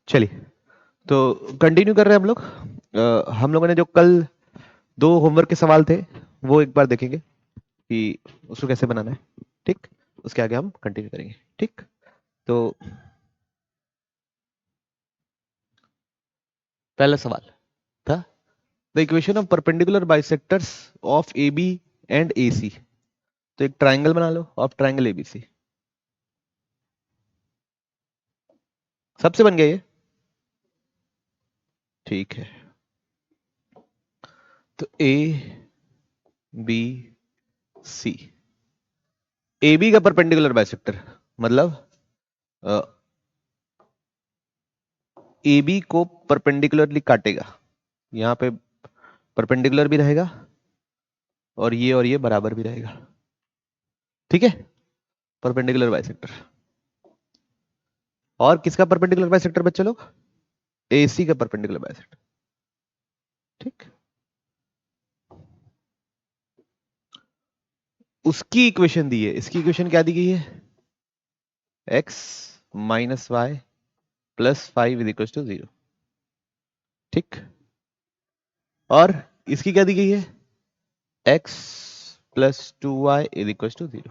चलिए, तो कंटिन्यू कर रहे हैं हम लोग। हम लोगों ने जो कल 2 होमवर्क के सवाल थे वो एक बार देखेंगे कि उसको कैसे बनाना है। ठीक, उसके आगे हम कंटिन्यू करेंगे। ठीक, तो पहला सवाल था the equation of perpendicular bisectors of A B and A C. तो एक ट्राइंगल बना लो ऑफ ट्राइंगल एबीसी। सबसे बन गया ये। ठीक है, तो A B C, A B का परपेंडिकुलर बाइसेक्टर मतलब ए बी को परपेंडिकुलरली काटेगा। यहां पे परपेंडिकुलर भी रहेगा और ये बराबर भी रहेगा। ठीक है, परपेंडिकुलर बाइसेक्टर। और किसका परपेंडिकुलर बाइसेक्टर बच्चे लोग? एसी का परपेंडिकुलर बाइसेक्टर। ठीक, उसकी इक्वेशन दी है। इसकी इक्वेशन क्या दी गई है? x minus y plus 5 is equal to 0। ठीक, और इसकी क्या दी गई है? x plus 2y is equal to 0।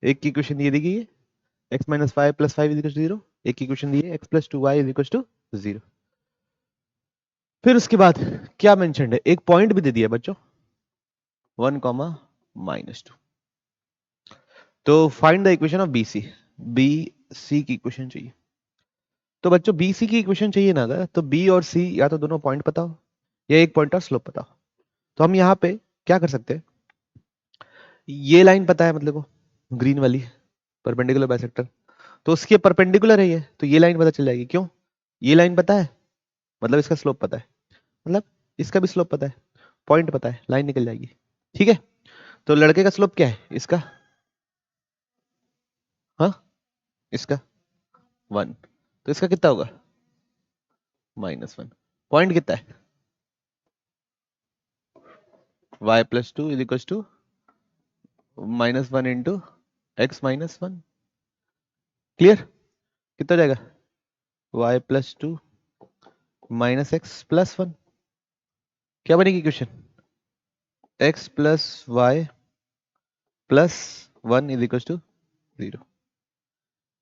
एक की इक्वेशन ये दी गई है x minus 5 plus 5 is equal to 0। एक की इक्वेशन दी है x plus 2y is equal to 0। फिर उसके बाद क्या मेंशन्ड है? एक पॉइंट भी दे दिया बच्चों, 1 कॉमा माइनस 2। तो find the equation of BC. B C की इक्वेशन चाहिए। तो बच्चों बी सी की इक्वेशन चाहिए ना, अगर तो बी और सी या तो दोनों पॉइंट पता हो या एक पॉइंट और स्लोप पता हो। तो हम यहाँ पे क्या कर सकते हैं? ये लाइन पता है मतलब को, ग्रीन वाली परपेंडिकुलर बाइसेक्टर, तो उसके परपेंडिकुलर है ये, तो ये लाइन पता चल जाएगी। क्यों? ये लाइन पता है मतलब इसका स्लोप पता है, मतलब इसका भी स्लोप पता है, पॉइंट पता है, लाइन निकल जाएगी। ठीक है, तो लड़के का स्लोप क्या है इसका? हाँ, इसका 1, तो इसका कितना होगा? -1। पॉइंट कितना है? y plus 2 is equal to -1 into x minus 1। Clear? कितना हो जाएगा? y plus 2 minus x plus 1। क्या बनेगी question? x plus y plus 1 is equal to 0।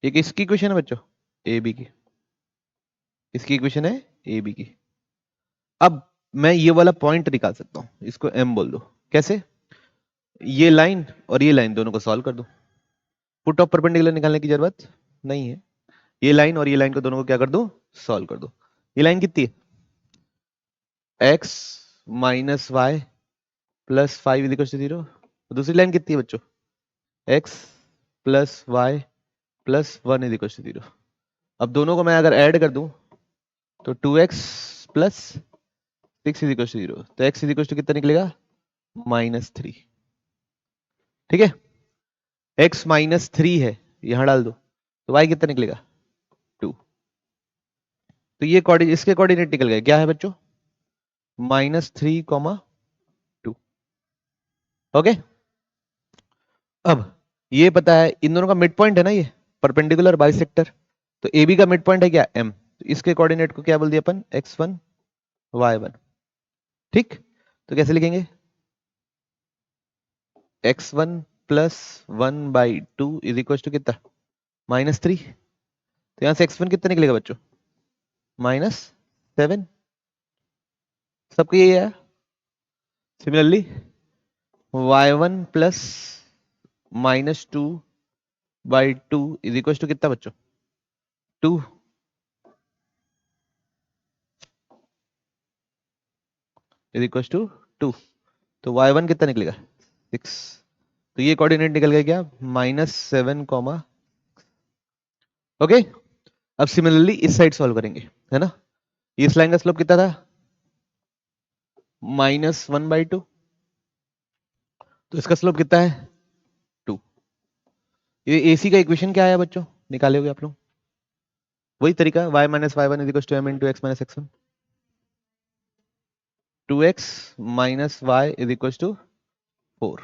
ये किसकी इक्वेशन है बच्चों? ए बी की। इसकी इक्वेशन है ए बी की। अब मैं ये वाला पॉइंट निकाल सकता हूं, इसको m बोल दो। कैसे? ये लाइन और ये लाइन दोनों को सॉल्व कर दो। पुट ऑफ परपेंडिकुलर निकालने की जरूरत नहीं है। ये लाइन और ये लाइन को दोनों को क्या कर दो? सॉल्व कर दो। ये लाइन कितनी है? x minus y plus 5 is equal to 0। दूसरी लाइन कितनी है बच्चों? x plus y plus 1 is equal to 0। अब दोनों को मैं अगर ऐड कर दूं तो 2x plus 6 is equal to 0, तो x इज इक्वल टू कितना निकलेगा? -3। ठीक है, x -3 है, यहां डाल दो तो y कितना निकलेगा? 2। तो ये इसके कोऑर्डिनेट निकल गए। क्या है बच्चों? -3, 2। ओके, अब ये पता है इन दोनों का मिड पॉइंट है ना, ये परपेंडिकुलर बाइसेक्टर। तो ए बी का मिड पॉइंट है क्या? m। तो इसके कोऑर्डिनेट को क्या बोल दिया अपन? x1 y1। ठीक, तो कैसे लिखेंगे? x1 plus 1/2 is equal to कितना? -3। तो यहां से x1 कितना निकलेगा बच्चों? -7। सबको ये है। Similarly y1 plus -2/2 is equal to कितना बच्चों? 2। Is equal to 2। तो y1 कितना निकलेगा? 6। तो ये कोऑर्डिनेट निकल गया क्या? -7, ओके। अब सिमिलरली इस साइड सॉल्व करेंगे, है ना। इस लाइन का स्लोप कितना था? -1/2। तो इसका स्लोप कितना है? 2। ये एसी का इक्वेशन क्या आया बच्चों? निकाले होगे आप लोग। वही तरीका, y minus y one is equal to m into x minus x1। 2x minus y is equal to 4।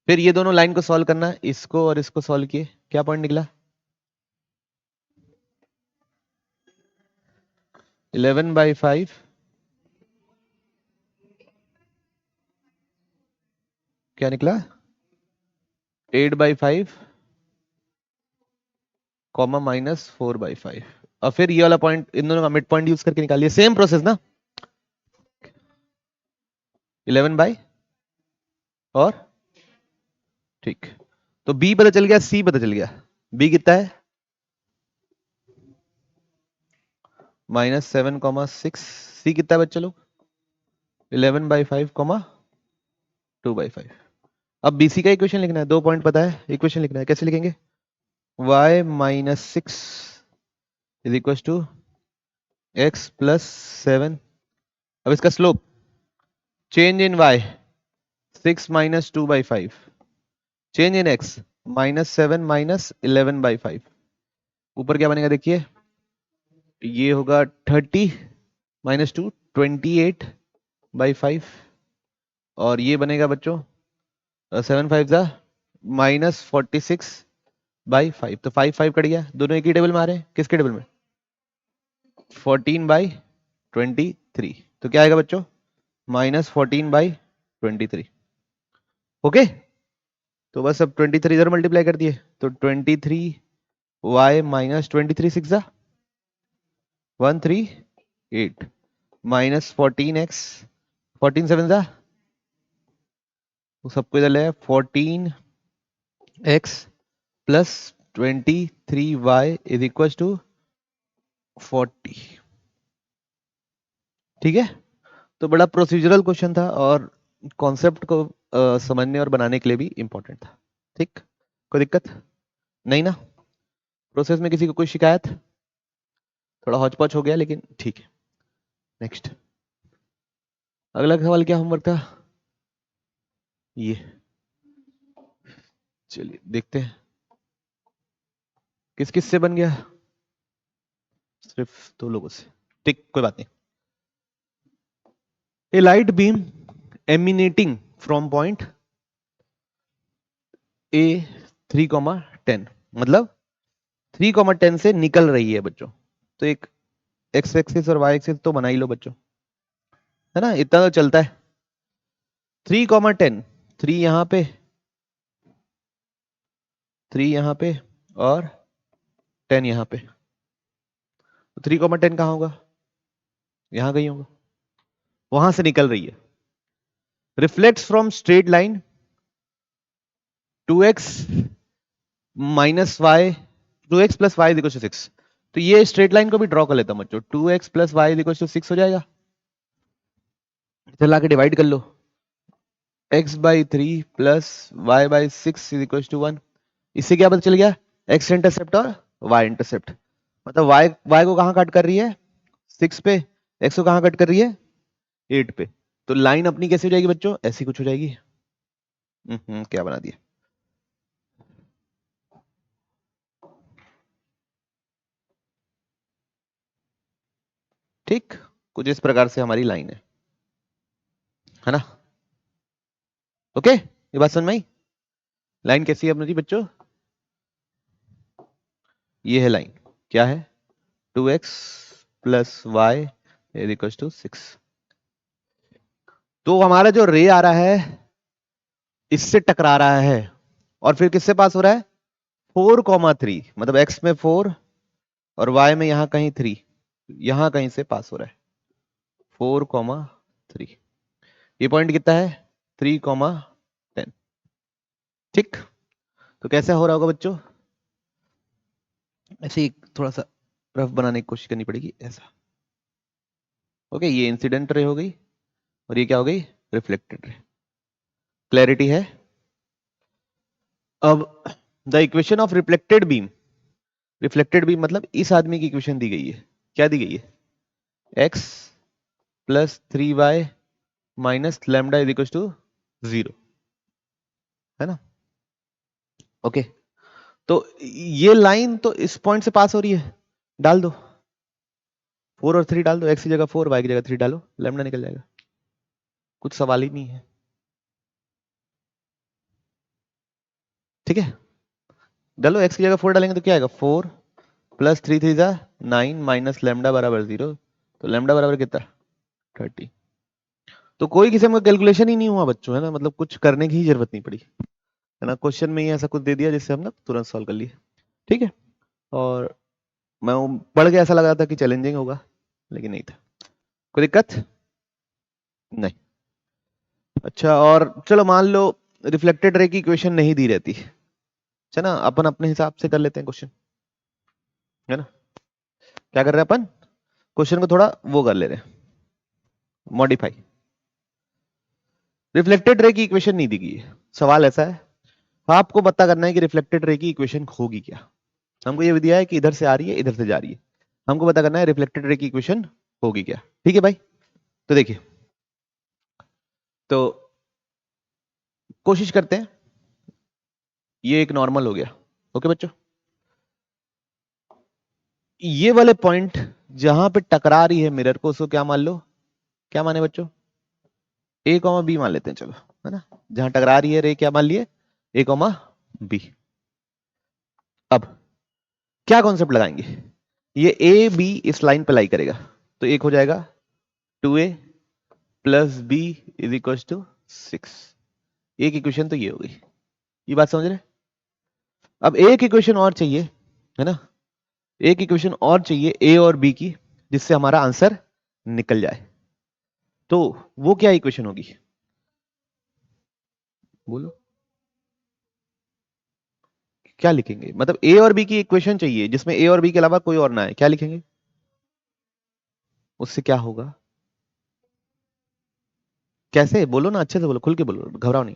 फिर ये दोनों लाइन को सॉल्व करना, इसको और इसको सॉल्व किए, क्या पॉइंट निकला? 11/5 क्या निकला? 8/5 कॉमा -4/5। और फिर ये वाला पॉइंट इन दोनों का मिड पॉइंट यूज करके निकालिए। सेम प्रोसेस ना, 11 बाई और ठीक। तो बी पता चल गया, सी पता चल गया। बी कितना है? -7,6। सी कितना है बच्चे लोग? 11/5 2/5। अब बीसी का इक्वेशन लिखना है, 2 पॉइंट पता है, इक्वेशन लिखना है। कैसे लिखेंगे? y - 6 is equal to x + 7। अब इसका slope change in y 6 - 2/5, change in x -7 - 11/5। ऊपर क्या बनेगा देखिए, ये होगा 30 - 2 28/5। और ये बनेगा बच्चों 7 5 जा -46/5। तो 5 5 कट गया, दोनों एक ही टेबल में आ रहे हैं। किसके टेबल में? 14/23। तो क्या आएगा बच्चों? -14/23। ओके, तो बस अब 23 इधर मल्टीप्लाई कर दिए, तो 23y - 23 6 जा 138 -14x 14 7 जा, वो सबको इधर ले 14x + 23y is equal to 40। ठीक है, तो बड़ा प्रोसीजरल क्वेश्चन था और कॉन्सेप्ट को समझने और बनाने के लिए भी इंपॉर्टेंट था। ठीक, कोई दिक्कत नहीं ना? प्रोसेस में किसी को कोई शिकायत? थोड़ा हौच पौच हो गया लेकिन ठीक है। नेक्स्ट, अगला सवाल क्या होमवर्क था? ये चलिए देखते हैं किस किस से बन गया। सिर्फ 2 लोगों से, ठीक, कोई बात नहीं। A light beam emanating from point A 3,10, मतलब 3,10 से निकल रही है बच्चों। तो एक एक्स एक्सिस और वाई एक्सिस तो बना ही लो बच्चों, है ना, इतना तो चलता है। 3,10, 3 यहां पे, 3 यहां पे और 10 यहां पे। तो 3,10 कहां होगा? यहां कहीं होगा, वहां से निकल रही है। Reflects from straight line 2x - y 2x + y = 6। तो ये स्ट्रेट लाइन को भी ड्रॉ कर लेता हूं बच्चों। 2x + y = 6 हो जाएगा। चला के डिवाइड कर लो, x/3 + y/6 = 1। इससे क्या पता चल गया? x इंटरसेप्ट और y इंटरसेप्ट। मतलब y को कहां कट कर रही है? 6 पे। x को कहां कट कर रही है? 8 पे। तो लाइन अपनी कैसे हो जाएगी बच्चों? ऐसी कुछ हो जाएगी। क्या बना दिया? ठीक, कुछ इस प्रकार से हमारी लाइन है ना? ओके, ये बात समझ में आई? लाइन कैसी है अपनी बच्चों? ये है लाइन, क्या है? 2x + y = 6। तो हमारा जो रे आ रहा है इससे टकरा रहा है और फिर किससे पास हो रहा है? 4,3, मतलब x में 4 और y में यहां कहीं 3, यहां कहीं से पास हो रहा है 4,3। ये पॉइंट कितना है? 3,10। ठीक, तो कैसा हो रहा होगा बच्चों? ऐसे ही थोड़ा सा रफ बनाने की कोशिश करनी पड़ेगी, ऐसा। ओके, ये इंसिडेंट रे हो गई और ये क्या हो गई? Reflected ray. क्लैरिटी है? अब the equation of reflected beam, reflected beam मतलब इस आदमी की इक्वेशन दी गई है। क्या दी गई है? x + 3y - λ = 0, है ना? ओके, तो ये लाइन तो इस पॉइंट से पास हो रही है। डाल दो 4 और 3 डाल दो, x की जगह 4, y की जगह 3 डालो, लैम्डा निकल जाएगा। कुछ सवाल ही नहीं है। ठीक है, डालो, x की जगह 4 डालेंगे तो क्या आएगा? 4 + 3 3 जा 9 - λ = 0, तो लैम्डा बराबर कितना 30। तो कोई किसी में कैलकुलेशन ही नहीं हुआ बच्चों, है ना, मतलब कुछ करने की ही जरूरत नहीं पड़ी, है ना, क्वेश्चन में ही ऐसा कुछ दे दिया जिससे हम ना तुरंत सॉल्व कर लिए। ठीक है, और मैं पढ़ के ऐसा लगा था कि चैलेंजिंग होगा, लेकिन नहीं था। कोई दिक्कत नहीं। अच्छा, और चलो मान लो रिफ्लेक्टेड रे की इक्वेशन नहीं दी रहती, है ना, अपन अपने हिसाब से कर लेते हैं क्वेश्चन, है ना। क्या कर रहे हैं अपन, क्वेश्चन को थोड़ा वो कर ले रहे हैं, मॉडिफाई। रिफ्लेक्टेड रे की इक्वेशन नहीं दी गई है, सवाल ऐसा है, आपको पता करना है कि रिफ्लेक्टेड रे की इक्वेशन होगी क्या। हमको ये भी दिया है कि इधर से आ रही है, इधर से जा रही है, हमको पता करना है रिफ्लेक्टेड रे की इक्वेशन होगी क्या। ठीक है भाई, तो देखिए, तो कोशिश करते हैं। ये एक नॉर्मल हो गया, ओके बच्चों। ये वाले पॉइंट जहां पे टकरा रही है मिरर को, उसको क्या मान लो, क्या माने बच्चों, ए कॉमा बी मान लेते हैं, चलो, है ना। जहां टकरा रही है रे, क्या मान लिए, ए कॉमा बी। अब क्या कॉन्सेप्ट लगाएंगे, ये ए बी इस लाइन पे लाई करेगा, तो एक हो जाएगा 2a plus B is equal to 6। एक इक्वेशन तो ये हो गई, ये बात समझ रहे। अब एक इक्वेशन और चाहिए, है ना, एक इक्वेशन और चाहिए ए और बी की, जिससे हमारा आंसर निकल जाए। तो वो क्या इक्वेशन होगी, बोलो, क्या लिखेंगे, मतलब ए और बी की इक्वेशन चाहिए जिसमें ए और बी के अलावा कोई और ना है, क्या लिखेंगे, उससे क्या होगा, कैसे, बोलो ना, अच्छे से बोलो, खुल के बोलो, घबराओ नहीं।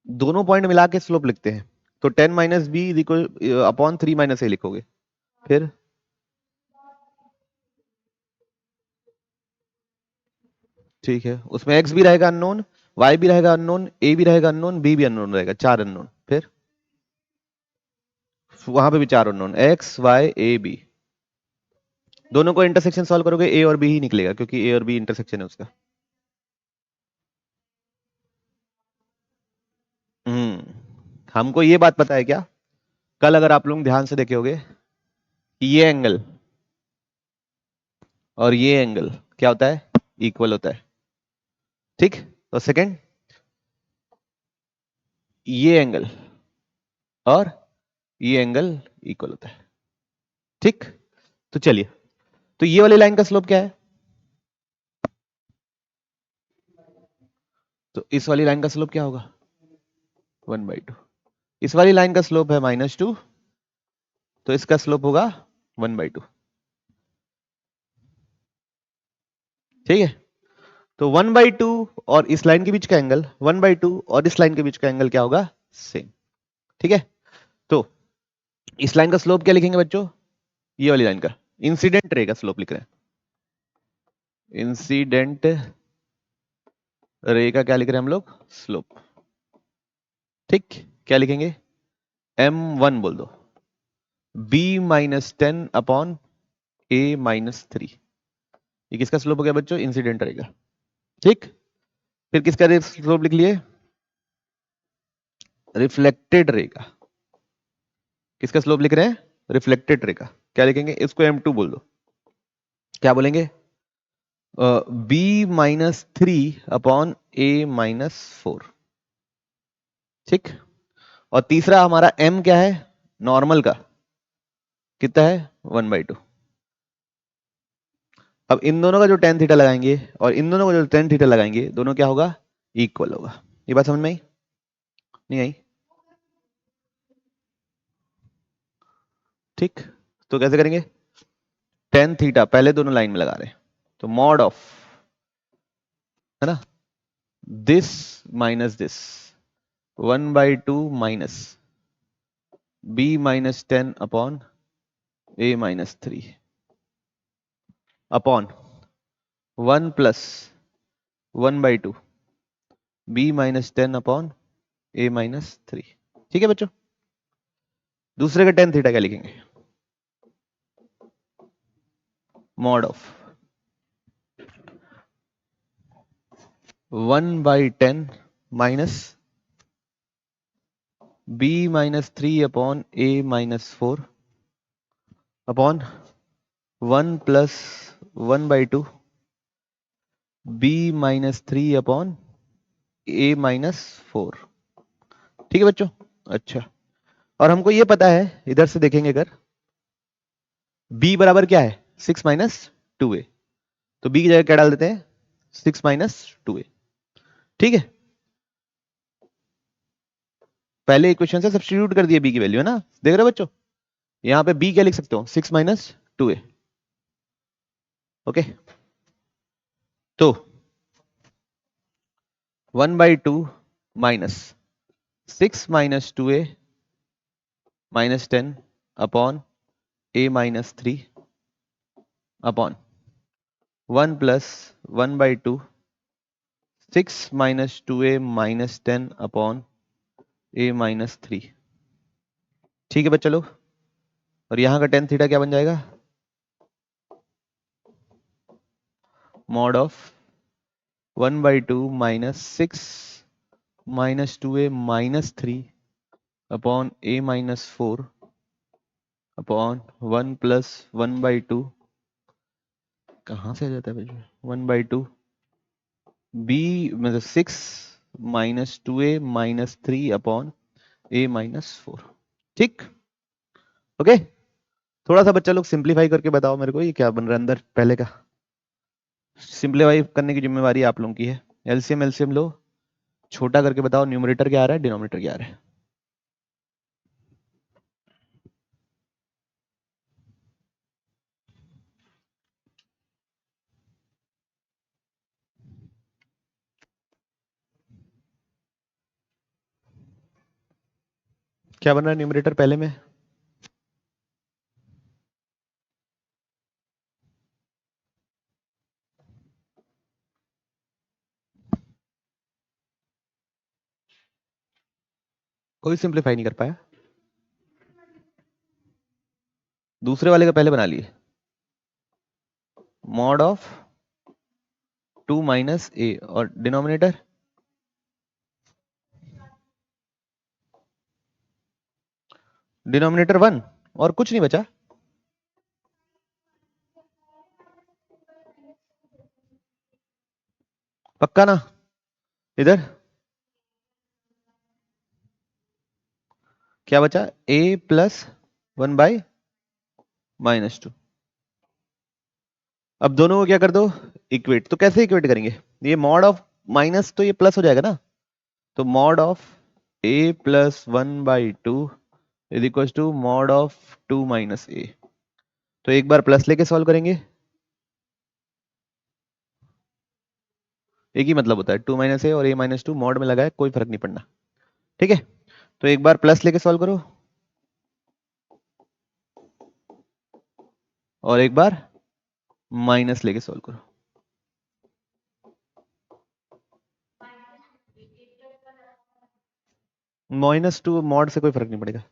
दोनों पॉइंट मिला के स्लोप लिखते हैं, तो 10 minus B equal upon 3 minus A लिखोगे, फिर ठीक है, उसमें एक्स भी रहेगा अननोन, वाई भी रहेगा अननोन, ए भी रहेगा अननोन, बी भी अननोन रहेगा, चार अननोन, फिर वहां पे भी चार unknown, x y A B. दोनों को इंटरसेक्शन सॉल्व करोगे ए और बी ही निकलेगा, क्योंकि ए और बी इंटरसेक्शन है उसका। हमको ये बात पता है क्या, कल अगर आप लोग ध्यान से देखे होगे कि ये एंगल और ये एंगल क्या होता है, इक्वल होता है, ठीक। तो सेकंड, ये एंगल और ये एंगल इक्वल होता है, ठीक। तो चलिए, तो ये वाली लाइन का स्लोप क्या है, तो इस वाली लाइन का स्लोप क्या होगा 1/2। इस वाली लाइन का स्लोप है -2, तो इसका स्लोप होगा 1/2, ठीक है। तो 1/2 और इस लाइन के बीच का एंगल, 1/2 और इस लाइन के बीच का एंगल क्या होगा, सेम, ठीक है। तो इस लाइन का स्लोप क्या लिखेंगे बच्चों, ये वाली लाइन का इंसिडेंट रे का स्लोप लिख रहे हैं, इंसिडेंट रे का क्या लिख रहे हैं हम लोग, स्लोप, ठीक। क्या लिखेंगे, m1 बोल दो, b-10 अपॉन a-3। ये किसका स्लोप हो गया बच्चों, इंसिडेंट रे का, ठीक। फिर किसका स्लोप लिख लिए, रिफ्लेक्टेड रे का। किसका स्लोप लिख रहे हैं, रिफ्लेक्टेड रे का, क्या लिखेंगे, इसको m2 बोल दो, क्या बोलेंगे, b-3 अपॉन a-4, ठीक। और तीसरा हमारा m क्या है, नॉर्मल का, कितना है 1/2। अब इन दोनों का जो tan थीटा लगाएंगे और इन दोनों का जो tan थीटा लगाएंगे, दोनों क्या होगा, इक्वल होगा। ये बात समझ में आई, नहीं आई, ठीक। तो कैसे करेंगे, tan थीटा पहले दोनों लाइन में लगा रहे हैं, तो मॉड ऑफ, है ना, this minus this 1/2 minus b-10 upon a-3 upon 1 plus 1/2 b-10 upon a-3, ठीक है बच्चों। दूसरे का tan थीटा क्या लिखेंगे, mod of 1/10 minus b minus 3 upon a minus 4 upon 1 plus 1/2 b minus 3 upon a minus 4। ठीक है बच्चों। अच्छा, और हमको ये पता है, इधर से देखेंगे अगर b बराबर क्या है 6 माइनस 2a, तो b की जगह क्या डाल देते हैं 6 माइनस 2a। ठीक है, पहले इक्वेशन से सब्स्टिट्यूट कर दिए b की वैल्यू, है ना। देख रहे हो बच्चों, यहां पे b क्या लिख सकते हो 6 माइनस 2a। ओके, तो 1/2 minus 6 minus 2a minus 10 upon a minus 3 upon 1 plus 1/2 6 minus 2a minus 10 upon a minus 3। ठीक है बच्चा लोग, और यहां का टेन थीटा क्या बन जाएगा mod of 1/2 minus 6 minus 2a minus 3 upon a minus 4 upon 1 plus 1/2, कहां से आ जाता है भाई 1/2 b मतलब 6 minus 2a minus 3 upon a minus 4। ठीक, ओके। थोड़ा सा बच्चा लोग सिंप्लीफाई करके बताओ मेरे को ये क्या बन रहा है अंदर। पहले का सिंप्लीफाई करने की जिम्मेवारी आप लोगों की है। एलसीएम एलसीएम लो, छोटा करके बताओ न्यूमरेटर क्या आ रहा है डिनोमिनेटर क्या आ रहा है। क्या बन रहा है न्यूमरेटर पहले में कोई सिंप्लीफाई नहीं कर पाया, दूसरे वाले का पहले बना लिए मॉड ऑफ 2 माइनस ए और डिनोमिनेटर डिनोमिनेटर 1 और कुछ नहीं बचा। पक्का ना, इधर क्या बचा a प्लस 1/-2। अब दोनों को क्या कर दो इक्वेट, तो कैसे इक्वेट करेंगे, ये मॉड ऑफ माइनस तो ये प्लस हो जाएगा ना, तो mod of a plus 1/2 is equal to mod of 2 minus A. तो एक बार प्लस लेके सॉल्व करेंगे, एक ही मतलब होता है 2 माइनस ए और a माइनस 2 मॉड में लगा है, कोई फर्क नहीं पड़ना। ठीक है, तो एक बार प्लस लेके सॉल्व करो और एक बार माइनस लेके सॉल्व करो। -2 मॉड से कोई फर्क नहीं पड़ेगा।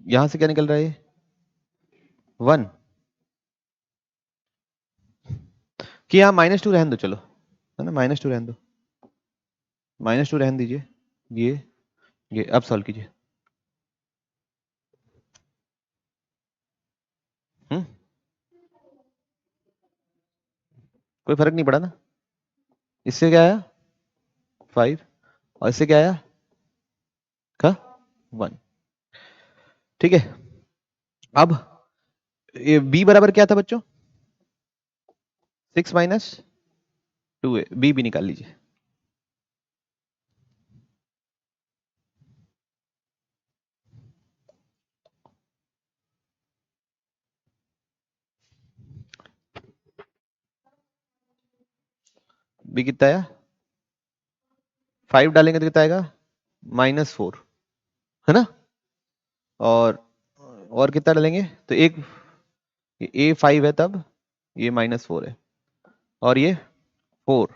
यहां से क्या निकल रहा है 1 कि यहाँ -2 रहने दो, चलो है ना -2 रहने दो, -2 रहने दीजिए। ये अब सॉल्व कीजिए। कोई फर्क नहीं पड़ा ना, इससे क्या आया 5 और इससे क्या आया का 1। ठीक है, अब ये b बराबर क्या था बच्चों 6 माइनस 2a, b भी निकाल लीजिए। b कितना आया 5 डालेंगे तो कितना आएगा -4, है ना। और कितना डालेंगे तो एक a 5 है तब ये -4 है, और ये 4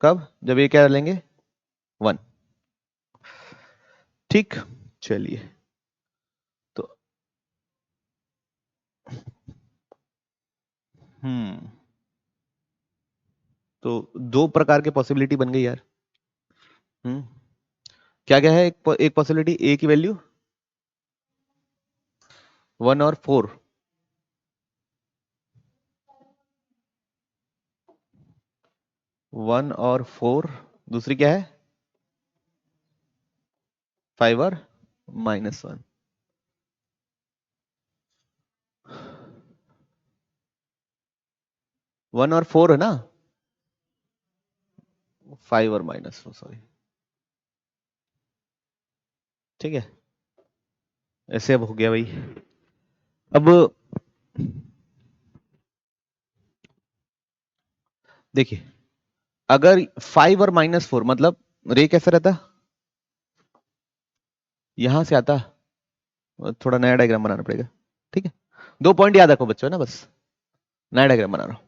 कब जब ये क्या डालेंगे 1। ठीक, चलिए तो तो दो प्रकार के पॉसिबिलिटी बन गई यार। हम्म क्या क्या है? एक पॉसिबिलिटी ए की वैल्यू 1 और 4, 1 और 4, दूसरी क्या है? 5 और -1। 1 और 4 है ना, 5 और -4, सॉरी। ठीक है, ऐसे अब हो गया भाई। अब देखिए, अगर 5 और -4 मतलब रे कैसा रहता, यहां से आता, थोड़ा नया डायग्राम बनाना पड़ेगा। ठीक है, 2 पॉइंट याद रखो बच्चों ना, बस नया डायग्राम बना रहा हूं।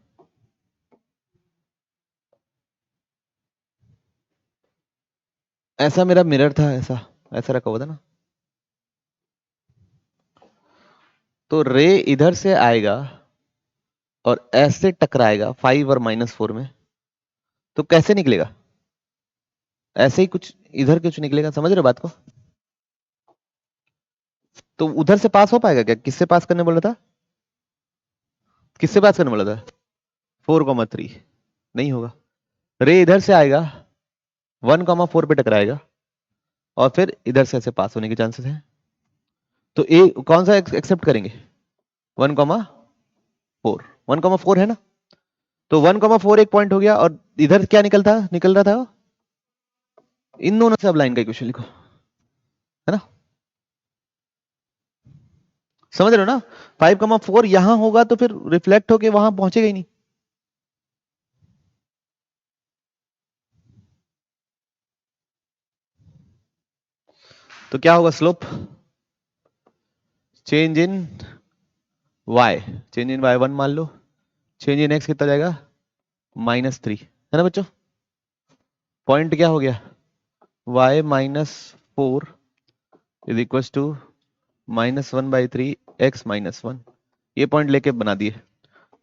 ऐसा मेरा मिरर था, ऐसा ऐसा रखा हुआ था ना, तो रे इधर से आएगा और ऐसे टकराएगा 5 और -4 में, तो कैसे निकलेगा? ऐसे ही कुछ इधर कुछ निकलेगा, समझ रहे हो बात को? तो उधर से पास हो पाएगा क्या? किससे पास करने बोला था? किससे पास करने बोला था? 4,3 नहीं होगा। रे इधर से आएगा, 1,4 पे टकराएगा और फिर इधर से ऐसे पास होने के चांसेस हैं। तो ए कौन सा एक्सेप्ट करेंगे? 1,4, 1,4 है ना, तो 1,4 एक पॉइंट हो गया, और इधर क्या निकल रहा था? इन दोनों से अब लाइन का इक्वेशन लिखो, है ना? समझ रहे हो ना? 5,4 यहां होगा तो फिर रिफ्लेक्ट होके वहां पहुंचेगा ही नहीं। तो क्या होगा slope? Change in y, change in y 1 मान लो, चेंज इन x कितना जाएगा? -3, है ना बच्चों? पॉइंट क्या हो गया? y -4 is equal to -1/3 x -1, ये पॉइंट लेके बना दिए।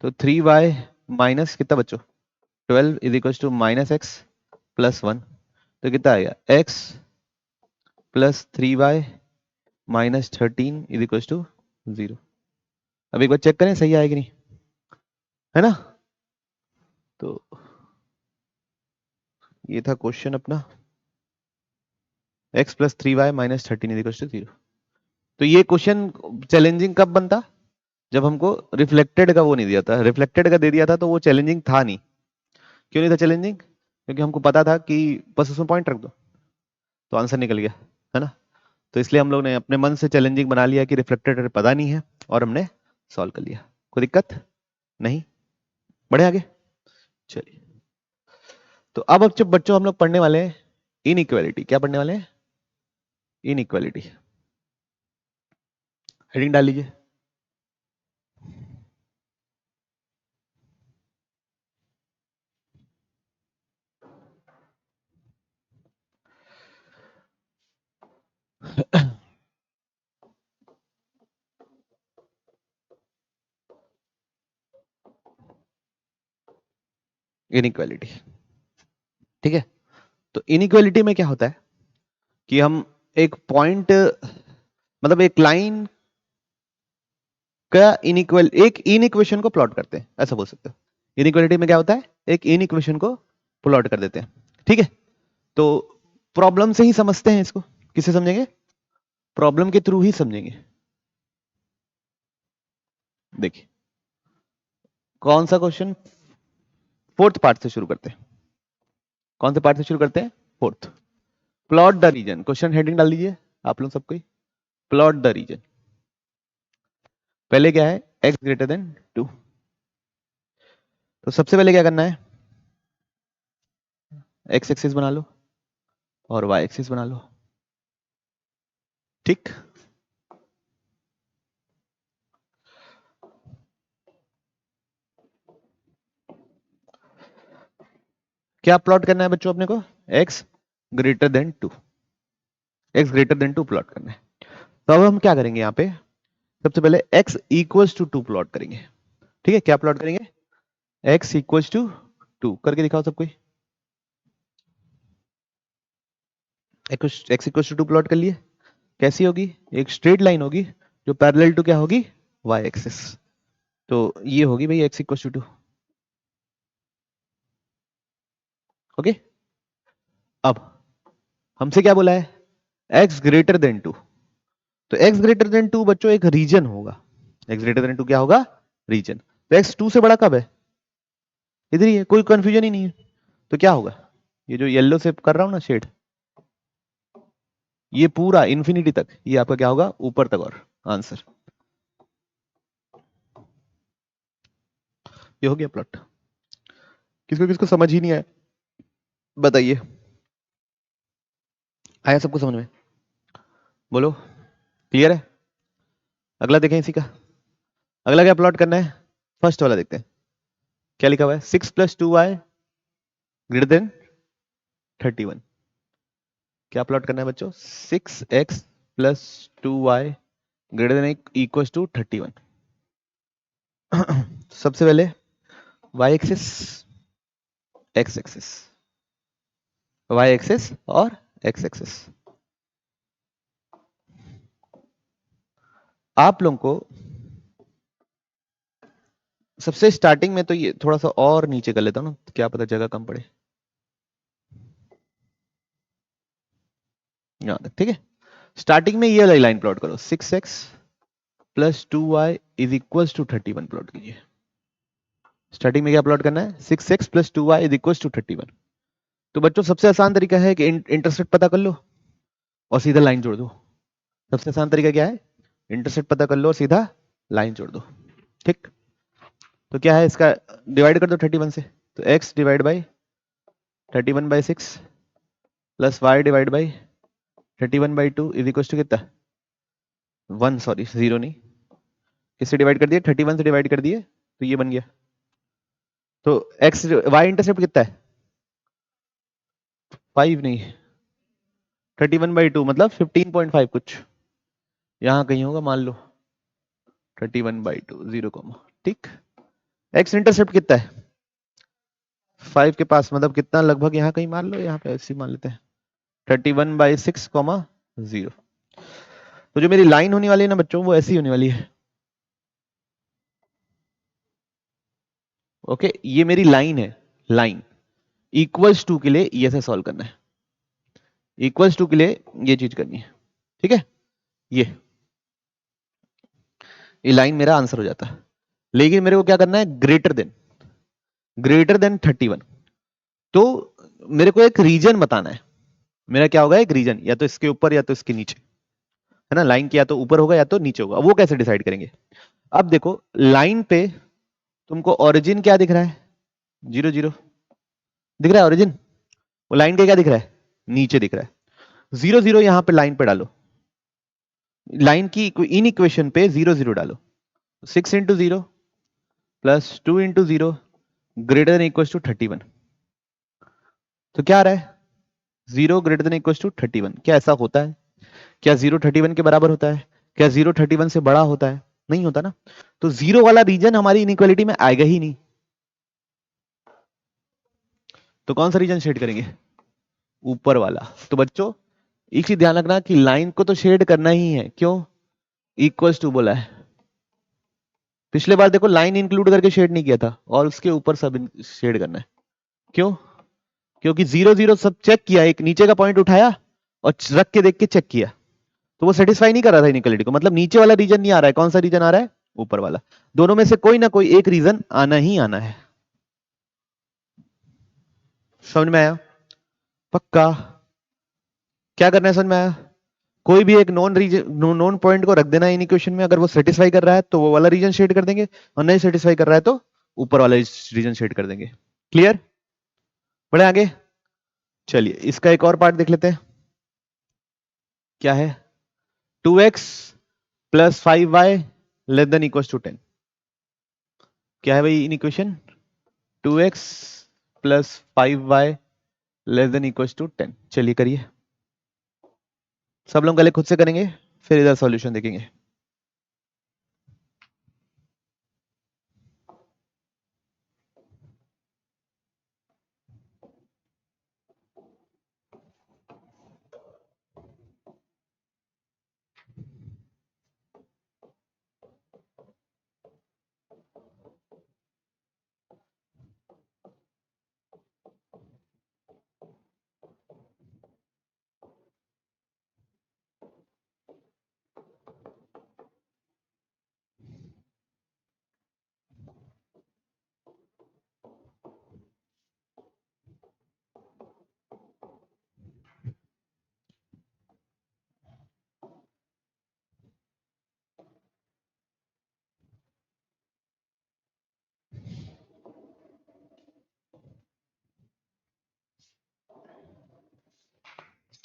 तो 3y माइनस कितना बच्चों? 12 इज इक्वल टू -x + 1, तो कितना आएगा? x + 3y -13 is equal to 0। अब एक बार चेक करें सही आएगा कि नहीं, है ना? तो ये था क्वेश्चन अपना, x + 3y -13 is equal to 0। तो ये क्वेश्चन चैलेंजिंग कब बनता? जब हमको रिफ्लेक्टेड का वो नहीं दिया था। रिफ्लेक्टेड का दे दिया था तो वो चैलेंजिंग था नहीं। क्यों नहीं था चैलेंजिंग? क्योंकि हमको पता था कि बस उसमें पॉइंट रख दो तो आंसर निकल गया, है ना? तो इसलिए हम लोग ने अपने मन से चैलेंजिंग बना लिया कि रिफ्लेक्टेड पता नहीं है, और हमने सॉल्व कर लिया। कोई दिक्कत नहीं, बढ़े आगे। चलिए, तो अब बच्चों हम लोग पढ़ने वाले हैं इनइक्वालिटी। क्या पढ़ने वाले हैं? इनइक्वालिटी। हेडिंग डाल लीजिए। इनइक्वालिटी, ठीक है। तो इनइक्वालिटी में क्या होता है कि हम एक पॉइंट, मतलब एक लाइन का एक इनइक्वेशन को प्लॉट करते हैं, ऐसा बोल सकते हो। इनइक्वालिटी में क्या होता है? एक इनइक्वेशन को प्लॉट कर देते हैं, ठीक है। तो प्रॉब्लम से ही समझते हैं इसको। किससे समझेंगे? प्रॉब्लम के थ्रू ही समझेंगे। देखिए, कौन सा क्वेश्चन? फोर्थ पार्ट से शुरू करते हैं। कौन से पार्ट से शुरू करते हैं? Fourth. Plot the region. Question heading डाल दीजिए आप लोग सबको। Plot the region. पहले क्या है? x greater than 2। तो सबसे पहले क्या करना है? x एक्सिस बना लो और y एक्सिस बना लो, ठीक। क्या प्लॉट करना है बच्चों अपने को? x greater than 2। x greater than 2 plot करना है। तो अब हम क्या करेंगे यहाँ पे, सबसे पहले x इक्वल्स टू 2 प्लॉट करेंगे। ठीक है, क्या प्लॉट करेंगे, x इक्वल्स टू 2 करके दिखाओ सब कोई। x इक्वल्स टू 2 प्लॉट कर लिए, कैसी होगी, एक स्ट्रेट लाइन होगी जो पैरेलल टू क्या होगी, y एक्सिस। तो ये होगी भाई x इक्वल्स टू 2। ओके, अब हमसे क्या बोला है, x ग्रेटर देन 2। तो x ग्रेटर देन 2 बच्चों एक रीजन होगा, x ग्रेटर देन 2 क्या होगा, रीजन। तो x 2 से बड़ा कब है, इधर ही है, कोई कंफ्यूजन ही नहीं है। तो क्या होगा, ये जो येलो से कर रहा हूं ना शेड, ये पूरा इंफिनिटी तक, ये आपका क्या होगा, ऊपर तक। और आंसर ये हो गया प्लॉट। किसको किसको समझ ही नहीं आया बताइए, आया सबको समझ में, बोलो क्लियर है। अगला देखें इसी का, अगला क्या प्लॉट करना है, फर्स्ट वाला देखते हैं क्या लिखा हुआ है, 6 + 2y ग्रेटर देन 31। क्या प्लॉट करना है बच्चों, 6x + 2y greater than equal to 31। सबसे पहले y axis, x axis, y axis और x एक्सिस। आप लोगों को सबसे स्टार्टिंग में तो ये थोड़ा सा और नीचे कर लेता हूं ना, क्या पता जगह कम पड़े, ठीक है। स्टार्टिंग में ये वाली लाइन प्लॉट करो, 6x + 2y = 31 प्लॉट कीजिए। स्टार्टिंग में क्या प्लॉट करना है, 6x + 2y = 31। तो बच्चों सबसे आसान तरीका है कि इंटरसेप्ट पता कर लो और सीधा लाइन जोड़ दो। सबसे आसान तरीका क्या है, इंटरसेप्ट पता कर लो और सीधा लाइन जोड़ दो। ठीक, तो क्या है इसका, डिवाइड कर दो 31 से, तो x डिवाइड बाई 31/6 प्लस y divide by 31/2 is equal to कितना, 1, सॉरी 0 नहीं, किससे डिवाइड कर दिए, 31 से डिवाइड कर दिए, तो ये बन गया। तो x y इंटरसेप्ट कितना है, 5 नहीं, 31/2 मतलब 15.5 कुछ यहाँ कहीं होगा, मान लो 31/2 0, ठीक। x इंटरसेप्ट कितना है, 5 के पास, मतलब कितना, लगभग यहाँ कहीं मान लो, यहाँ पे ऐसे मान लेते हैं 31/6, 0। तो जो मेरी लाइन होने वाली है ना बच्चों, वो ऐसी होने वाली है। ओके, ये मेरी लाइन है, लाइन इक्वल्स टू के लिए ये ऐसे सॉल्व करना है, इक्वल्स टू के लिए ये चीज करनी है, ठीक है। ये लाइन मेरा आंसर हो जाता है, लेकिन मेरे को क्या करना है, ग्रेटर देन 31। तो मेरे को एक रीजन बताना है, मेरा क्या होगा, एक रीजन, या तो इसके ऊपर या तो इसके नीचे, है ना। लाइन के या तो ऊपर होगा या तो नीचे होगा, वो कैसे डिसाइड करेंगे। अब देखो लाइन पे तुमको ओरिजिन क्या दिख रहा है, 0 0 दिख रहा है ओरिजिन, वो लाइन के क्या दिख रहा है, नीचे दिख रहा है। 0 0 यहां पे लाइन पे डालो, लाइन की इन इक्वेशन पे 0 0 डालो, 6 × 0 + 2 × 0 ग्रेटर देन इक्वल टू 31। तो क्या आ रहा है, 0 ग्रेटर देन इक्वल टू 31। क्या ऐसा होता है, क्या 0 31 के बराबर होता है, क्या 0 31 से बड़ा होता है, नहीं होता ना। तो 0 वाला रीजन हमारी इनइक्वालिटी में आएगा ही नहीं। तो कौन सा रीजन शेड करेंगे, ऊपर वाला। तो बच्चों एक चीज ध्यान रखना कि लाइन को तो शेड करना ही है, क्यों, इक्वल्स टू बोला है। पिछले बार देखो लाइन इंक्लूड करके शेड नहीं किया था, और उसके ऊपर सब शेड करना है। क्यों, क्योंकि 0 0 सब चेक किया, एक नीचे का पॉइंट उठाया और रख के देख के चेक किया, तो वो सेटिस्फाई नहीं कर रहा था इनइक्वालिटी को। मतलब नीचे वाला रीजन नहीं आ रहा है, कौन सा रीजन आ रहा है, ऊपर वाला। दोनों में से कोई ना कोई एक रीजन आना ही आना है। समझ में आया, पक्का। क्या करना है, समझ में आया। कोई भी एक नॉन रीजन, नॉन पॉइंट को रख देना है इन इक्वेशन में, अगर वो सेटिस्फाई कर रहा है तो वो वाला रीजन शेड कर देंगे, और नहीं सेटिस्फाई कर रहा है तो ऊपर वाला रीजन शेड कर देंगे। क्लियर, बढ़े आगे। चलिए इसका एक और पार्ट देख लेते हैं, क्या है, 2x + 5y <= 10। क्या है भाई इन इक्वेशन, 2x + 5y <= 10। चलिए करिए। सब लोग पहले खुद से करेंगे, फिर इधर सॉल्यूशन देखेंगे।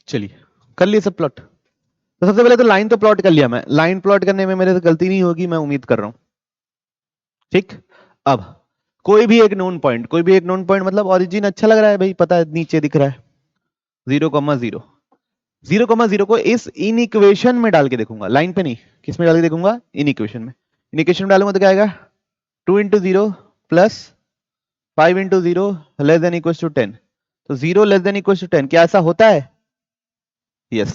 चलिए कर लिए सब प्लॉट। तो सबसे पहले तो लाइन तो प्लॉट कर लिया मैं, लाइन प्लॉट करने में मेरे से गलती नहीं होगी, मैं उम्मीद कर रहा हूं। ठीक, अब कोई भी एक नोन पॉइंट, कोई भी एक नोन पॉइंट मतलब ओरिजिन अच्छा लग रहा है भाई, पता है नीचे दिख रहा है 0,0, 0,0 को इस इन इक्वेशन में डाल के देखूंगा, लाइन पे नहीं, किस में डाल के देखूंगा, इन इक्वेशन में। इन इक्वेशन में डालूंगा तो क्या आएगा, 2 × 0 plus 5 × 0 less than equal to 10। तो 0 लेस देन इक्वल टू 10, क्या ऐसा होता है? यस।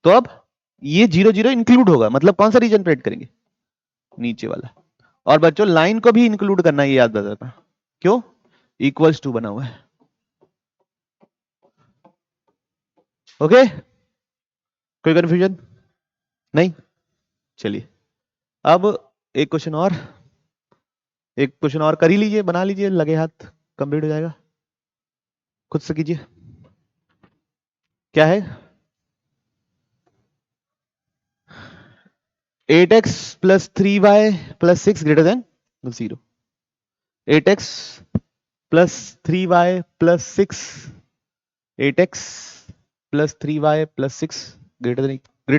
तो अब ये 0 0 इंक्लूड होगा, मतलब कौन सा रीजन पे ऐड करेंगे, नीचे वाला। और बच्चों लाइन को भी इंक्लूड करना है, ये याद रखना। क्यों? इक्वल्स टू बना हुआ है। ओके, कोई कंफ्यूजन नहीं? चलिए अब एक क्वेश्चन और, एक क्वेश्चन और कर ही लीजिए, बना लीजिए, लगे हाथ कंप्लीट हो जाएगा। खुद से कीजिए। क्या है? 8x plus 3y plus 6 greater than 0। 8x plus 3y plus 6, 8x plus 3y plus 6 greater